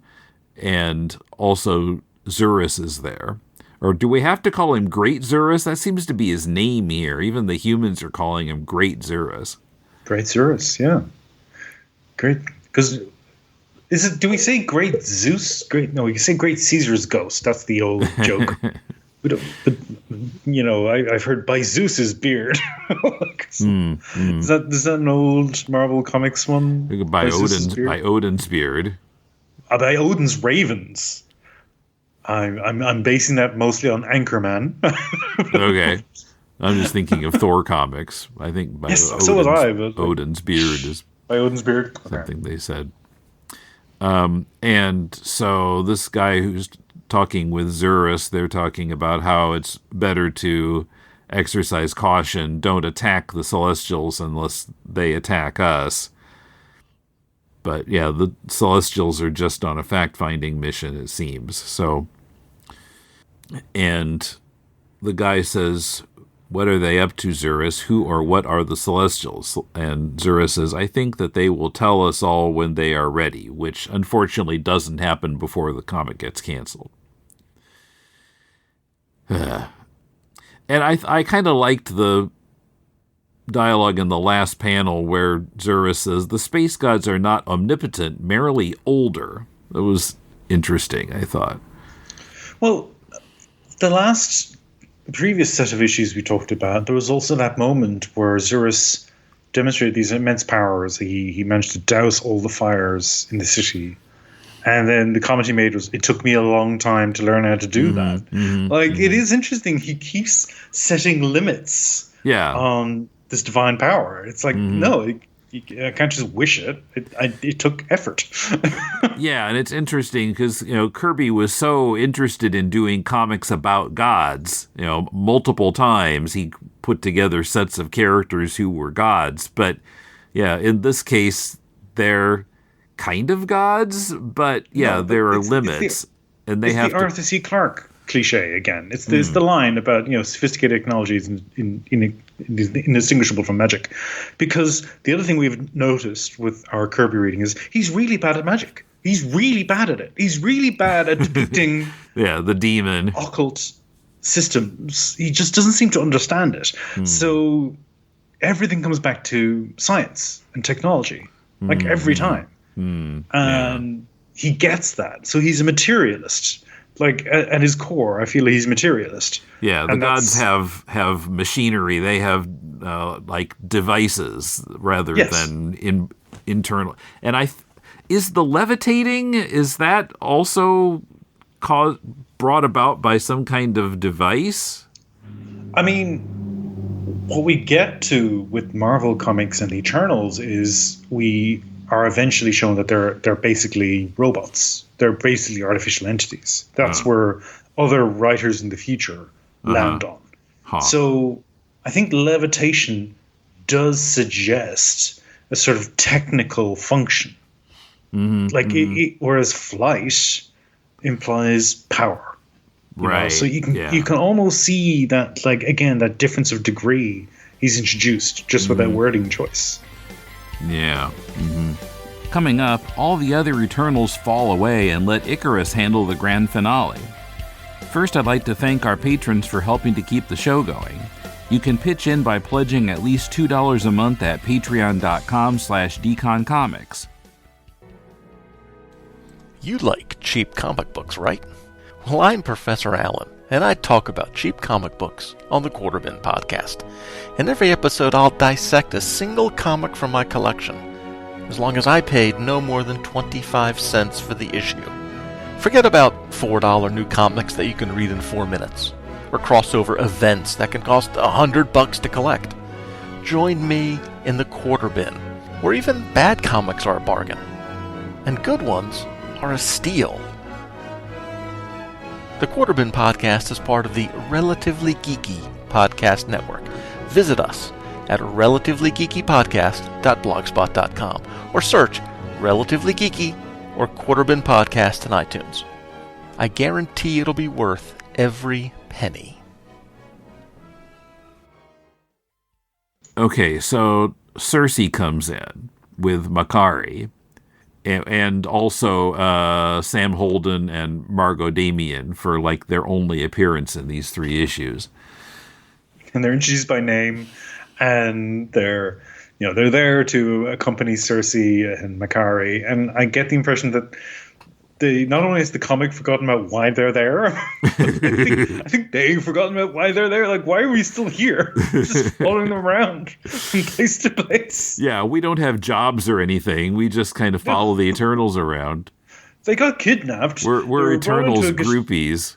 and also Zurus is there. Or do we have to call him Great Zurus? That seems to be his name here. Even the humans are calling him Great Zurus. Great Zurus, yeah. Great, because do we say Great Zeus? No, we can say Great Caesar's ghost. That's the old joke. But I've heard by Zeus's beard. Is that an old Marvel Comics one? By Odin's beard. By Odin's ravens. I'm basing that mostly on Anchorman. Okay. I'm just thinking of Thor comics. I think by Odin's beard is by Odin's beard. Something they said. And so this guy who's talking with Zurus, they're talking about how it's better to exercise caution, don't attack the Celestials unless they attack us. But yeah, the Celestials are just on a fact-finding mission, it seems. So, and the guy says, "What are they up to, Zurus? Who or what are the Celestials?" And Zurus says, "I think that they will tell us all when they are ready," which unfortunately doesn't happen before the comic gets canceled. And I kind of liked the dialogue in the last panel where Zurus says, "The space gods are not omnipotent, merely older." That was interesting, I thought. Well, the previous set of issues we talked about, there was also that moment where Zurus demonstrated these immense powers. He managed to douse all the fires in the city. And then the comment he made was, "It took me a long time to learn how to do that." It is interesting. He keeps setting limits on this divine power. It's like, no, I can't just wish it. It took effort. Yeah, and it's interesting because, Kirby was so interested in doing comics about gods. Multiple times he put together sets of characters who were gods. But, yeah, in this case, they're kind of gods, but, there are limits. And they have the Arthur C. Clarke cliche again. It's the line about sophisticated technology is indistinguishable from magic, because the other thing we've noticed with our Kirby reading is he's really bad at magic. He's really bad at it. He's really bad at depicting the demon occult systems. He just doesn't seem to understand it. So everything comes back to science and technology, like every time. And he gets that. So he's a materialist. Like at his core, I feel he's a materialist. Yeah, the gods have machinery. They have like devices rather than internal. And is the levitating, is that also brought about by some kind of device? I mean, what we get to with Marvel Comics and the Eternals is we are eventually shown that they're basically robots. They're basically artificial entities. That's where other writers in the future land on. Huh. So I think levitation does suggest a sort of technical function. Whereas flight implies power. Right. So you can almost see that, like, again, that difference of degree he's introduced just with that wording choice. Yeah. Coming up, all the other Eternals fall away and let Ikarus handle the grand finale. First, I'd like to thank our patrons for helping to keep the show going. You can pitch in by pledging at least $2 a month at patreon.com/deconcomics. You like cheap comic books, right? Well, I'm Professor Allen, and I talk about cheap comic books on the Quarterbin podcast. In every episode, I'll dissect a single comic from my collection, as long as I paid no more than 25 cents for the issue. Forget about $4 new comics that you can read in 4 minutes, or crossover events that can cost $100 to collect. Join me in the Quarterbin, where even bad comics are a bargain, and good ones are a steal. The Quarterbin podcast is part of the Relatively Geeky Podcast Network. Visit us at relativelygeekypodcast.blogspot.com or search Relatively Geeky or Quarterbin Podcast in iTunes. I guarantee it'll be worth every penny. Okay, so Cersei comes in with Makari, and also Sam Holden and Margot Damien for like their only appearance in these 3 issues. And they're introduced by name, and they're there to accompany Cersei and Makari. And I get the impression that not only has the comic forgotten about why they're there, I think they've forgotten about why they're there. Like, why are we still here? Just following them around from place to place. Yeah, we don't have jobs or anything. We just kind of follow the Eternals around. They got kidnapped. We're Eternals groupies.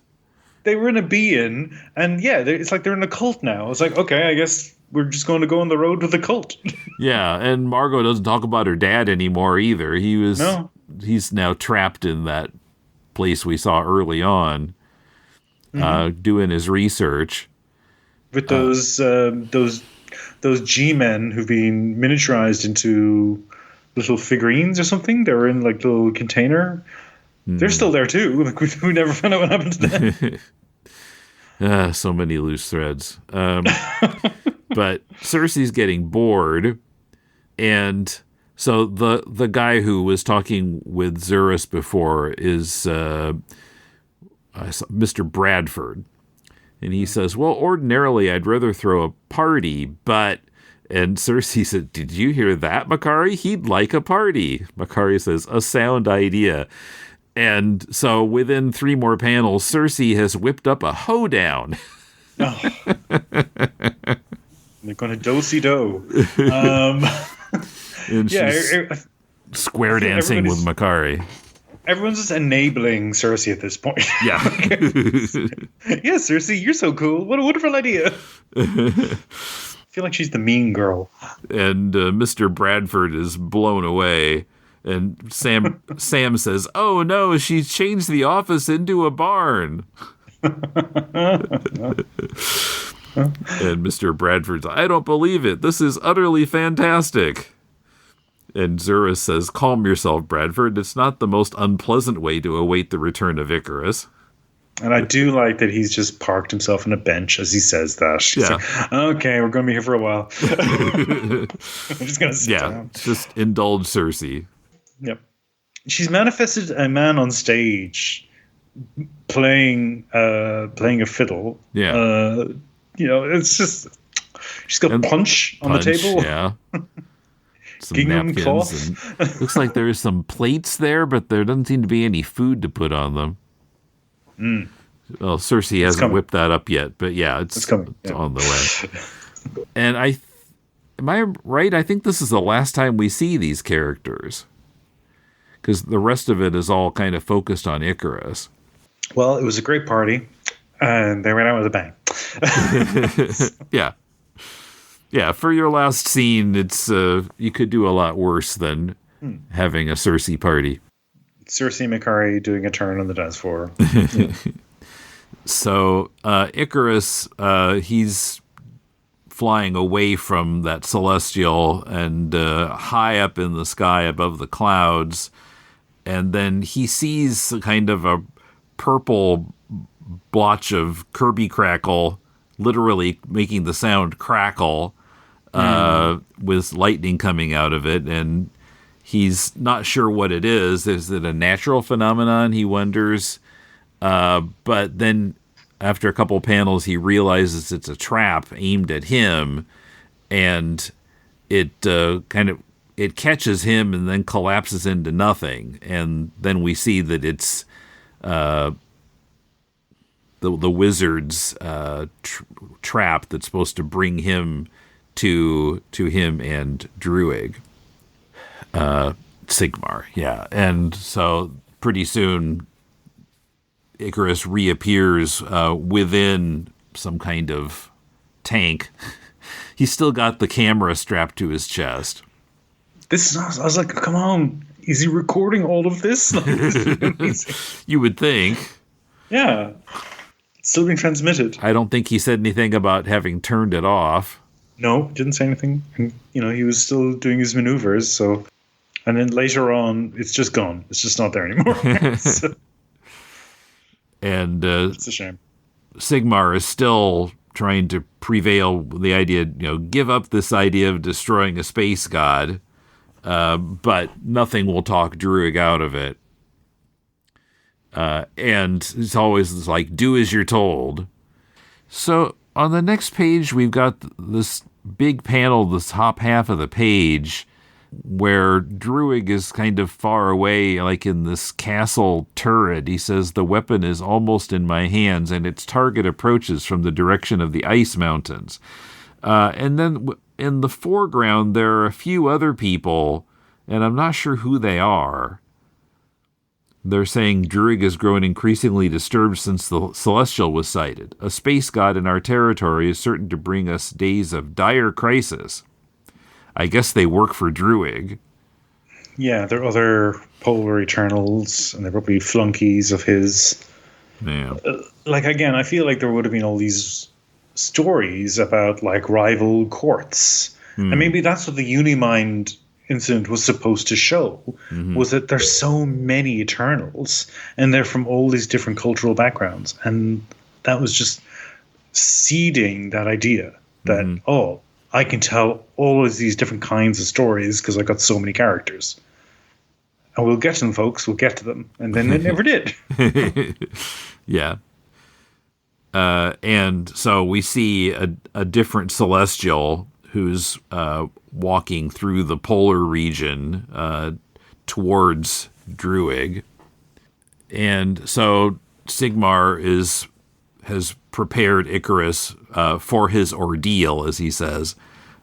They were in a be-in, and it's like they're in a cult now. It's like, okay, I guess we're just going to go on the road with the cult. Yeah, and Margot doesn't talk about her dad anymore either. He's now trapped in that place we saw early on, doing his research. With those G-men who've been miniaturized into little figurines or something. They were in like little container. They're still there too. Like we never found out what happened to them. So many loose threads. But Cersei's getting bored, and so the guy who was talking with Zurus before is Mr. Bradford. And he says, well, ordinarily I'd rather throw a party, but... And Cersei said, did you hear that, Makari? He'd like a party. Makari says, a sound idea. And so within 3 more panels, Cersei has whipped up a hoedown. Oh. They're going to do-si-do. And she's square dancing with Makari. Everyone's just enabling Cersei at this point. Yeah. Yeah, Cersei, you're so cool. What a wonderful idea. I feel like she's the mean girl. And Mr. Bradford is blown away. And Sam says, oh no, she's changed the office into a barn. And Mr. Bradford's, I don't believe it. This is utterly fantastic. And Zurus says, calm yourself, Bradford. It's not the most unpleasant way to await the return of Ikarus. And I do like that he's just parked himself on a bench as he says that. He's like, okay, we're going to be here for a while. I'm just going to sit down. Just indulge Cersei. Yep. She's manifested a man on stage playing a fiddle. Yeah. It's just... She's got punch on the table. Yeah. Some Gingham napkins. cloth. And looks like there's some plates there, but there doesn't seem to be any food to put on them. Well, Cersei hasn't whipped that up yet, but yeah, it's coming. It's on the way. And am I right? I think this is the last time we see these characters, because the rest of it is all kind of focused on Ikarus. Well, it was a great party, and they went out with a bang. Yeah. Yeah, for your last scene, it's you could do a lot worse than having a Cersei party. Cersei and Mikari doing a turn on the dance floor. So Ikarus, he's flying away from that celestial and high up in the sky above the clouds. And then he sees kind of a purple blotch of Kirby crackle, literally making the sound crackle, with lightning coming out of it. And he's not sure what it is. Is it a natural phenomenon? He wonders. But then after a couple panels, he realizes it's a trap aimed at him, and it it catches him and then collapses into nothing. And then we see that it's the wizard's trap that's supposed to bring him to him and Druig. Sigmar, yeah. And so pretty soon Ikarus reappears within some kind of tank. He's still got the camera strapped to his chest. This is, I was like, come on, is he recording all of this? You would think. Yeah. It's still being transmitted. I don't think he said anything about having turned it off. No, didn't say anything. And, he was still doing his maneuvers, so... And then later on, it's just gone. It's just not there anymore. So, and it's a shame. Sigmar is still trying to prevail with the idea, give up this idea of destroying a space god, but nothing will talk Druig out of it. And it's always like, do as you're told. So on the next page, we've got this big panel, this top half of the page, where Druig is kind of far away, like in this castle turret. He says, the weapon is almost in my hands, and its target approaches from the direction of the ice mountains. And then in the foreground, there are a few other people, and I'm not sure who they are. They're saying Druig has grown increasingly disturbed since the Celestial was sighted. A space god in our territory is certain to bring us days of dire crisis. I guess they work for Druig. Yeah, there are other Polar Eternals, and they're probably flunkies of his. Yeah. Again, I feel like there would have been all these stories about, rival courts. And maybe that's what the Unimind incident was supposed to show, was that there's so many Eternals, and they're from all these different cultural backgrounds. And that was just seeding that idea that, I can tell all of these different kinds of stories because I got so many characters. And we'll get to them, folks. We'll get to them. And then they never did. Yeah. And so we see a different Celestial who's walking through the polar region towards Druig. And so Sigmar has prepared Ikarus for his ordeal, as he says.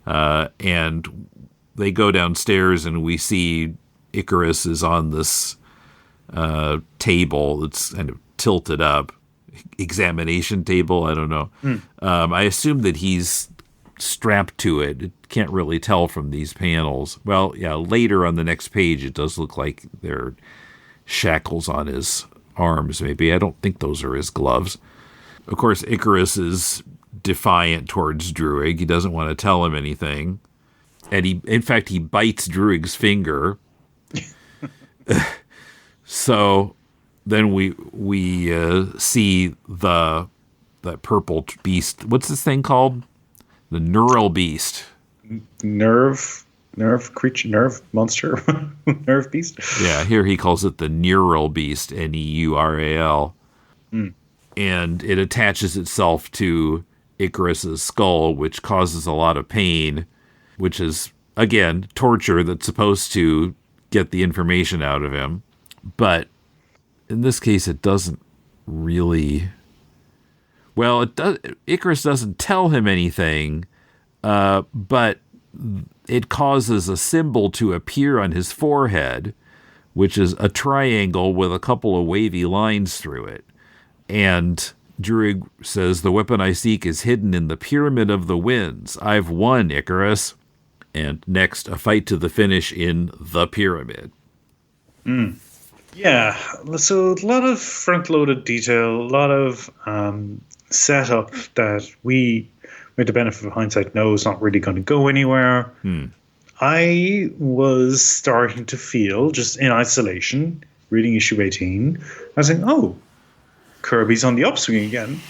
And they go downstairs, and we see Ikarus is on this table that's kind of tilted up. Examination table, I don't know. I assume that he's strapped to it. It can't really tell from these panels. Well, yeah, later on the next page, it does look like there are shackles on his arms, maybe. I don't think those are his gloves. Of course, Ikarus is defiant towards Druig. He doesn't want to tell him anything. And in fact, he bites Druig's finger. So then we see that purple beast. What's this thing called? The neural beast. Nerve creature, nerve monster, nerve beast. Yeah, here he calls it the neural beast, Neural. And it attaches itself to Ikarus's skull, which causes a lot of pain, which is, again, torture that's supposed to get the information out of him. But in this case, it doesn't really... Well, Ikarus doesn't tell him anything, but it causes a symbol to appear on his forehead, which is a triangle with a couple of wavy lines through it. And Druig says, the weapon I seek is hidden in the Pyramid of the Winds. I've won, Ikarus. And next, a fight to the finish in the pyramid. Yeah, so a lot of front-loaded detail, a lot of setup that we, with the benefit of hindsight, know is not really going to go anywhere. I was starting to feel, just in isolation, reading issue 18, I was like, oh, Kirby's on the upswing again.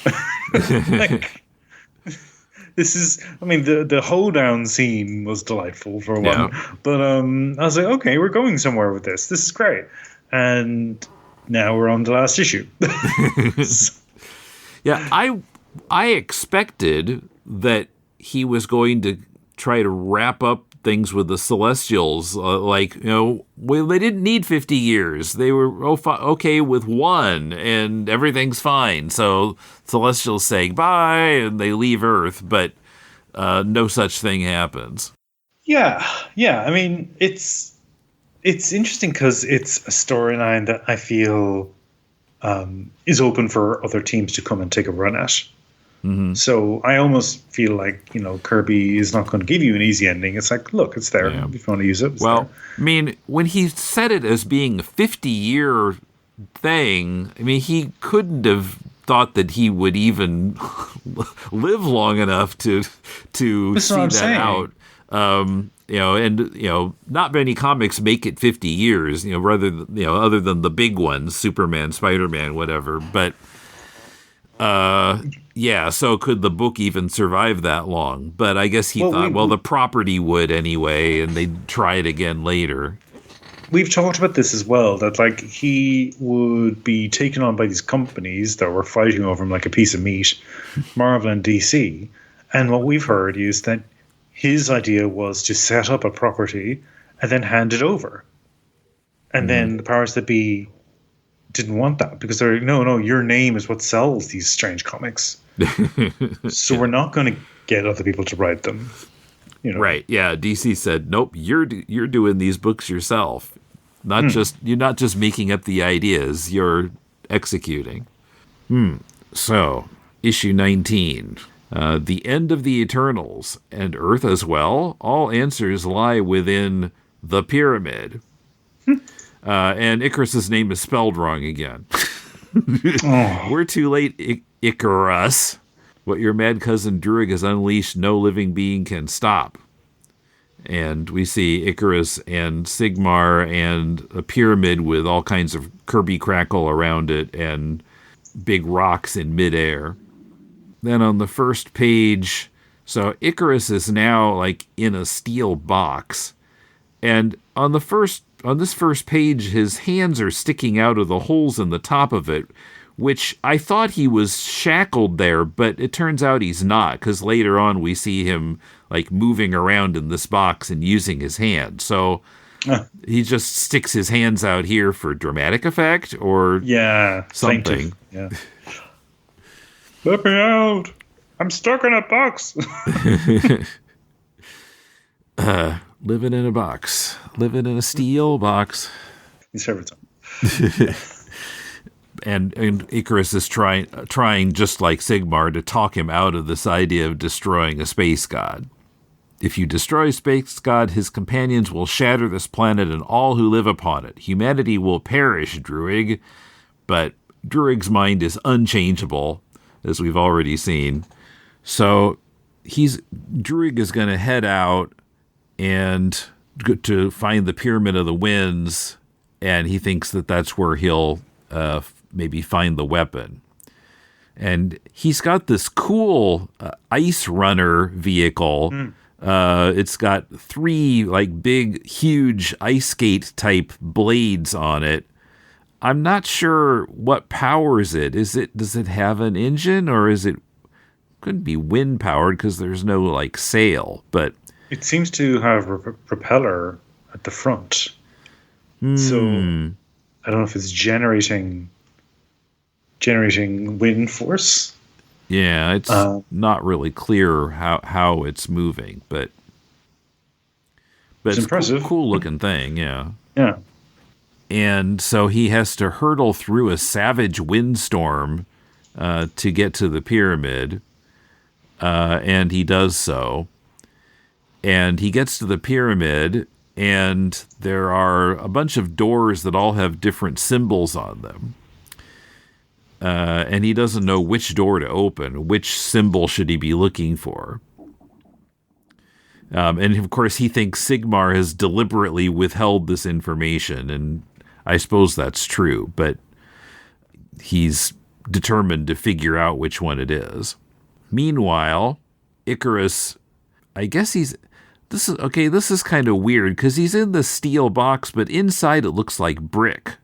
Like, this is, I mean, the hoedown scene was delightful for one, but I was like, okay, we're going somewhere with this. This is great. And now we're on the last issue. Yeah, I expected that he was going to try to wrap up things with the Celestials. They didn't need 50 years. They were okay with one, and everything's fine. So Celestials say bye, and they leave Earth, but no such thing happens. Yeah. I mean, it's interesting because it's a storyline that I feel is open for other teams to come and take a run at. Mm-hmm. So I almost feel like, Kirby is not going to give you an easy ending. It's like, look, it's there. If you want to use it, it's there. I mean, when he said it as being a 50-year thing, I mean, he couldn't have thought that he would even live long enough to see that out. Not many comics make it 50 years, other than the big ones, Superman, Spider-Man, whatever. But, so could the book even survive that long? But I guess he thought, the property would anyway, and they'd try it again later. We've talked about this as well, that, like, he would be taken on by these companies that were fighting over him like a piece of meat, Marvel and DC. And what we've heard is that his idea was to set up a property and then hand it over. And then the powers that be didn't want that because they're no, your name is what sells these strange comics. So we're not going to get other people to write them. Right. Yeah. DC said, nope, you're doing these books yourself. You're not just making up the ideas, you're executing. So, issue 19. The end of the Eternals, and Earth as well, all answers lie within the pyramid. And Ikarus' name is spelled wrong again. We're too late, Ikarus. What your mad cousin Druig has unleashed, no living being can stop. And we see Ikarus and Sigmar and a pyramid with all kinds of Kirby crackle around it and big rocks in midair. Then on the first page, so Ikarus is now like in a steel box. And on this first page, his hands are sticking out of the holes in the top of it, which I thought he was shackled there, but it turns out he's not, because later on we see him like moving around in this box and using his hand. So he just sticks his hands out here for dramatic effect or something. Yeah. Let me out. I'm stuck in a box. Living in a box. Living in a steel box. His favorite song. And Ikarus is trying, just like Sigmar, to talk him out of this idea of destroying a space god. If you destroy space god, his companions will shatter this planet and all who live upon it. Humanity will perish, Druig. But Druig's mind is unchangeable, as we've already seen. So Druig is going to head out and to find the Pyramid of the Winds, and he thinks that that's where he'll maybe find the weapon. And he's got this cool ice runner vehicle. It's got 3 like big, huge ice skate type blades on it. I'm not sure what powers it. Does it have an engine, or couldn't be wind powered because there's no like sail, but it seems to have a propeller at the front. So I don't know if it's generating wind force. Yeah, it's not really clear how it's moving, but But it's impressive. Cool looking thing, yeah. Yeah. And so he has to hurtle through a savage windstorm to get to the pyramid. And he does so. And he gets to the pyramid, and there are a bunch of doors that all have different symbols on them. And he doesn't know which door to open. Which symbol should he be looking for? And of course, he thinks Sigmar has deliberately withheld this information, and I suppose that's true, but he's determined to figure out which one it is. Meanwhile, Ikarus, I guess this is kind of weird, because he's in the steel box, but inside it looks like brick.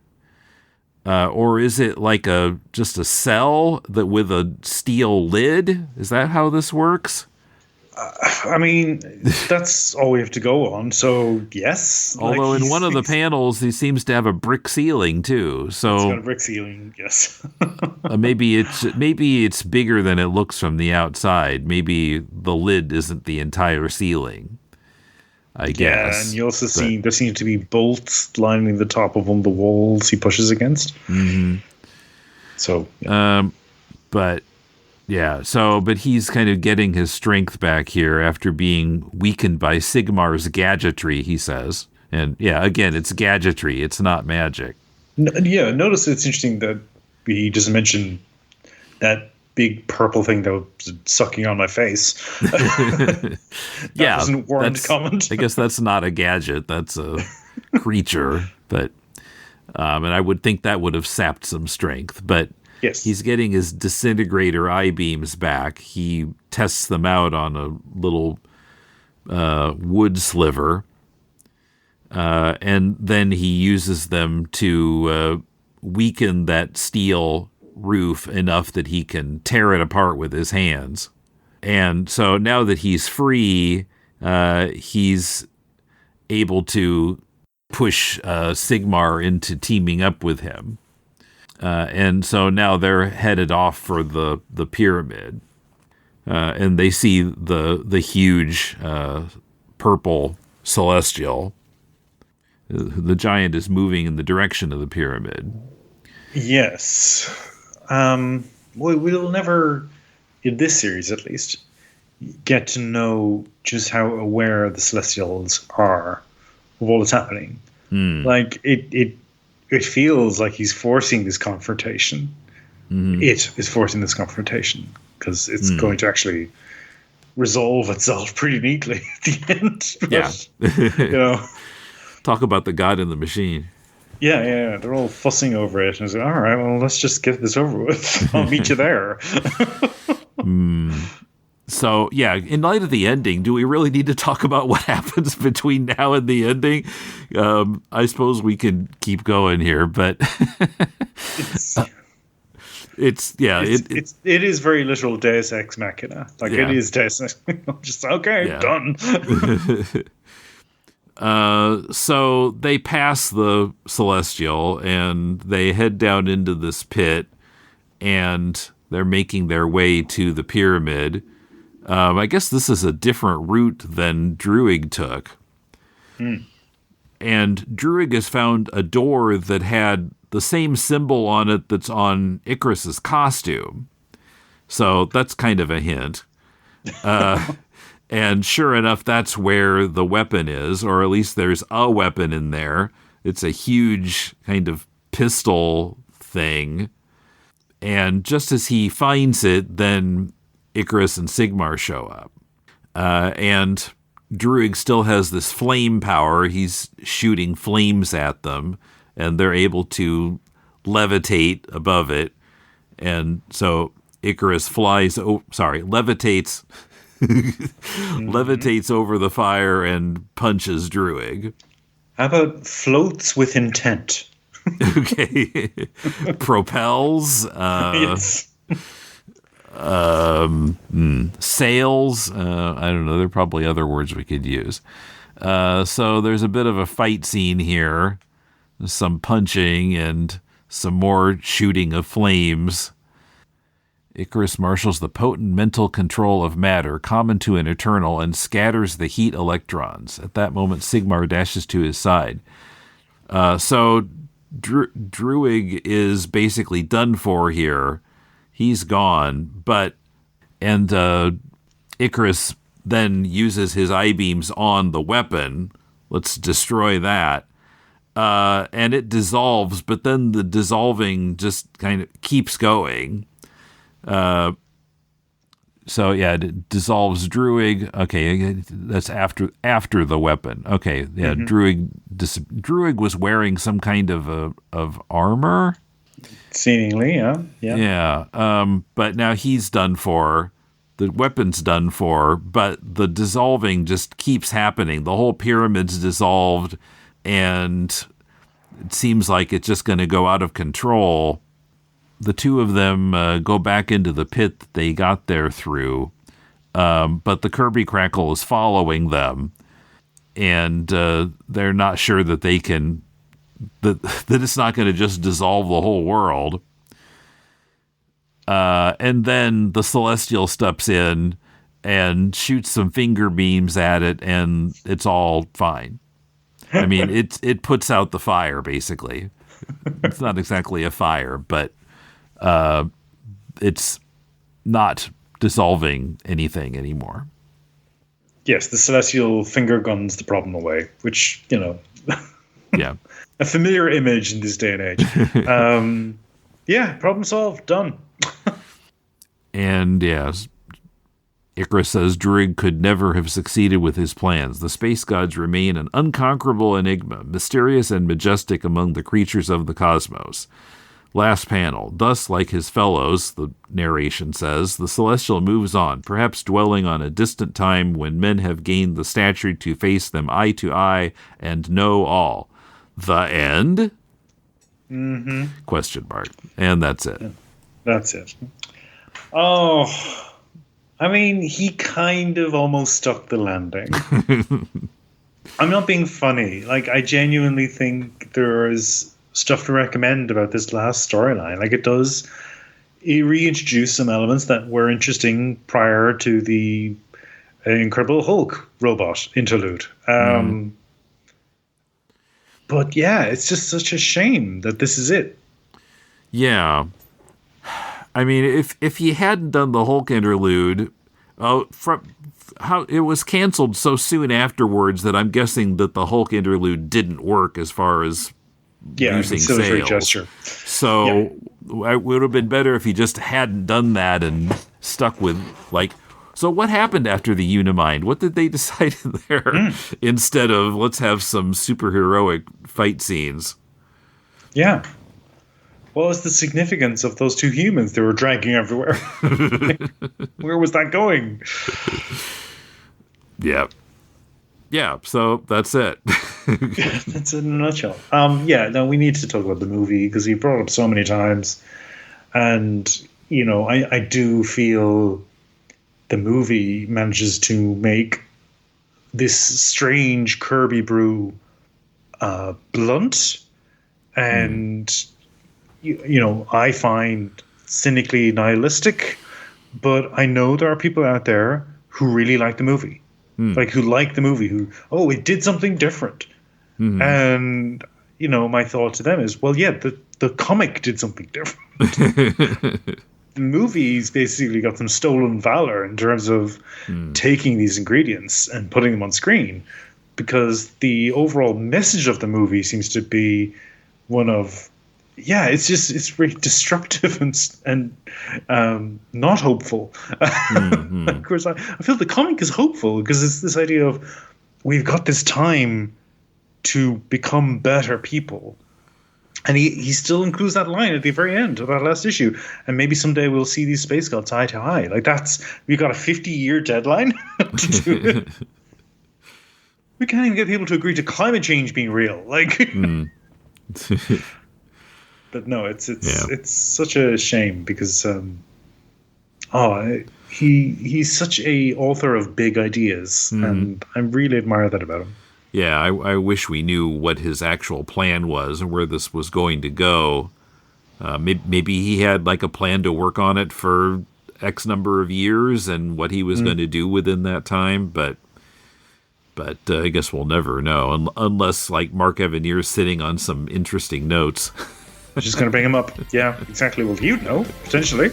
Or is it like just a cell that with a steel lid? Is that how this works? I mean, that's all we have to go on. So yes. Although in one of the panels, he seems to have a brick ceiling too. So it's got a brick ceiling. Yes. maybe it's bigger than it looks from the outside. Maybe the lid isn't the entire ceiling. I guess. Yeah, and you also see there seem to be bolts lining the top of one of the walls he pushes against. Mm-hmm. So, yeah. But he's kind of getting his strength back here after being weakened by Sigmar's gadgetry, he says. And yeah, again, it's gadgetry. It's not magic. Yeah, notice it's interesting that he doesn't mention that big purple thing that was sucking on my face. Yeah, doesn't warrant comment. I guess that's not a gadget. That's a creature. But and I would think that would have sapped some strength. But yes, he's getting his disintegrator eye beams back. He tests them out on a little wood sliver. And then he uses them to weaken that steel roof enough that he can tear it apart with his hands. And so now that he's free, he's able to push Sigmar into teaming up with him. And so now they're headed off for the pyramid. And they see the huge purple celestial. The giant is moving in the direction of the pyramid. Yes. We'll never, in this series at least, get to know just how aware the Celestials are of all that's happening. Like, it feels like he's forcing this confrontation. Mm-hmm. It is forcing this confrontation, because it's going to actually resolve itself pretty neatly at the end. Yeah. Talk about the God in the machine. Yeah, they're all fussing over it, and it's like, all right, well, let's just get this over with. I'll meet you there. So, yeah, in light of the ending, do we really need to talk about what happens between now and the ending? I suppose we can keep going here, but it is very literal Deus Ex Machina. Like, it is Deus Ex. Just done. So they pass the Celestial and they head down into this pit, and they're making their way to the pyramid. I guess this is a different route than Druig took. And Druig has found a door that had the same symbol on it that's on Ikarus's costume. So that's kind of a hint. And sure enough, that's where the weapon is, or at least there's a weapon in there. It's a huge kind of pistol thing. And just as he finds it, then Ikarus and Sigmar show up. And Druig still has this flame power. He's shooting flames at them, and they're able to levitate above it. And so Ikarus levitates... levitates over the fire and punches Druig. How about floats with intent? Okay. Propels. Yes. Sails. I don't know. There are probably other words we could use. So there's a bit of a fight scene here. Some punching and some more shooting of flames. Ikarus marshals the potent mental control of matter common to an Eternal and scatters the heat electrons. At that moment, Sigmar dashes to his side. So Druig is basically done for here. He's gone, and Ikarus then uses his I-beams on the weapon. Let's destroy that. And it dissolves, but then the dissolving just kind of keeps going. So yeah, it dissolves Druig. Okay, that's after the weapon. Okay, yeah, Druig was wearing some kind of armor. Seemingly, yeah. Yeah. But now he's done for. The weapon's done for, but the dissolving just keeps happening. The whole pyramid's dissolved, and it seems like it's just going to go out of control. The two of them go back into the pit that they got there through, but the Kirby Crackle is following them, and they're not sure that they can, that it's not going to just dissolve the whole world. And then the Celestial steps in and shoots some finger beams at it, and it's all fine. I mean, it puts out the fire, basically. It's not exactly a fire, but it's not dissolving anything anymore. Yes, the Celestial finger guns the problem away, which, yeah, a familiar image in this day and age. Yeah, problem solved, done. And yes, Ikarus says Druig could never have succeeded with his plans. The space gods remain an unconquerable enigma, mysterious and majestic among the creatures of the cosmos. Last panel. Thus, like his fellows, the narration says, the Celestial moves on, perhaps dwelling on a distant time when men have gained the stature to face them eye to eye and know all. The end? Mm-hmm. Question mark. And that's it. That's it. Oh, I mean, he kind of almost stuck the landing. I'm not being funny. Like, I genuinely think there is stuff to recommend about this last storyline. Like, it reintroduced some elements that were interesting prior to the Incredible Hulk robot interlude. But yeah, it's just such a shame that this is it. Yeah. I mean, if you hadn't done the Hulk interlude, how it was canceled so soon afterwards that I'm guessing that the Hulk interlude didn't work as far as using sales. Gesture. So it would have been better if he just hadn't done that and stuck with So what happened after the Unimind? What did they decide there instead of let's have some superheroic fight scenes? Yeah. What was the significance of those two humans they were dragging everywhere? Where was that going? Yeah. Yeah, so that's it. That's it in a nutshell. We need to talk about the movie because he brought it up so many times. And, I do feel the movie manages to make this strange Kirby brew blunt and... I find cynically nihilistic, but I know there are people out there who really like the movie. Who like the movie, it did something different. Mm-hmm. And, my thought to them is, well, yeah, the comic did something different. The movie's basically got some stolen valor in terms of taking these ingredients and putting them on screen, because the overall message of the movie seems to be one of... Yeah, it's very destructive and not hopeful. Mm-hmm. Of course, I feel the comic is hopeful because it's this idea of we've got this time to become better people. And he still includes that line at the very end of that last issue. And maybe someday we'll see these space gods eye to eye. We've got a 50-year deadline to do it. We can't even get people to agree to climate change being real. But no, it's such a shame because he's such a author of big ideas, and I really admire that about him. Yeah, I wish we knew what his actual plan was and where this was going to go. Maybe he had like a plan to work on it for X number of years and what he was going to do within that time, but I guess we'll never know unless like Mark Evanier sitting on some interesting notes. Just going to bring him up. Yeah, exactly. Well, you'd know, potentially.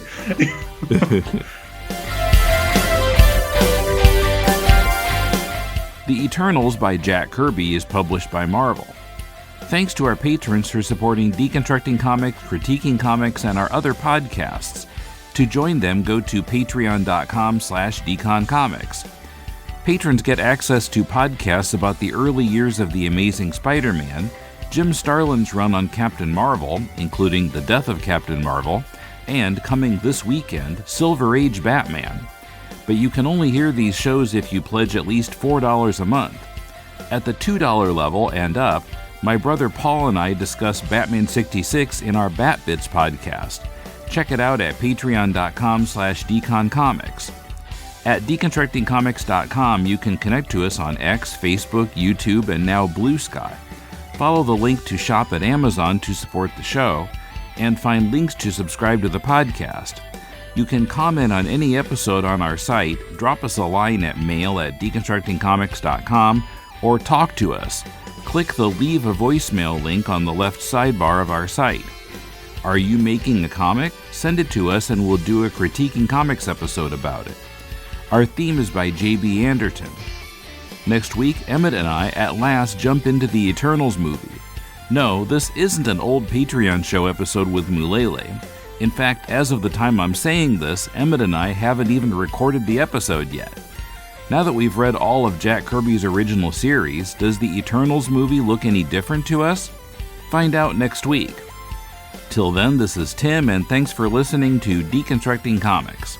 The Eternals by Jack Kirby is published by Marvel. Thanks to our patrons for supporting Deconstructing Comics, Critiquing Comics, and our other podcasts. To join them, go to patreon.com/deconcomics. Patrons get access to podcasts about the early years of The Amazing Spider-Man, Jim Starlin's run on Captain Marvel, including The Death of Captain Marvel, and coming this weekend, Silver Age Batman. But you can only hear these shows if you pledge at least $4 a month. At the $2 level and up, my brother Paul and I discuss Batman 66 in our Bat Bits podcast. Check it out at patreon.com/deconcomics. At deconstructingcomics.com, you can connect to us on X, Facebook, YouTube, and now Blue Sky. Follow the link to shop at Amazon to support the show, and find links to subscribe to the podcast. You can comment on any episode on our site, drop us a line at mail@deconstructingcomics.com, or talk to us. Click the Leave a Voicemail link on the left sidebar of our site. Are you making a comic? Send it to us and we'll do a Critiquing Comics episode about it. Our theme is by J.B. Anderton. Next week, Emmet and I at last jump into the Eternals movie. No, this isn't an old Patreon show episode with Mulele. In fact, as of the time I'm saying this, Emmet and I haven't even recorded the episode yet. Now that we've read all of Jack Kirby's original series, does the Eternals movie look any different to us? Find out next week. Till then, this is Tim, and thanks for listening to Deconstructing Comics.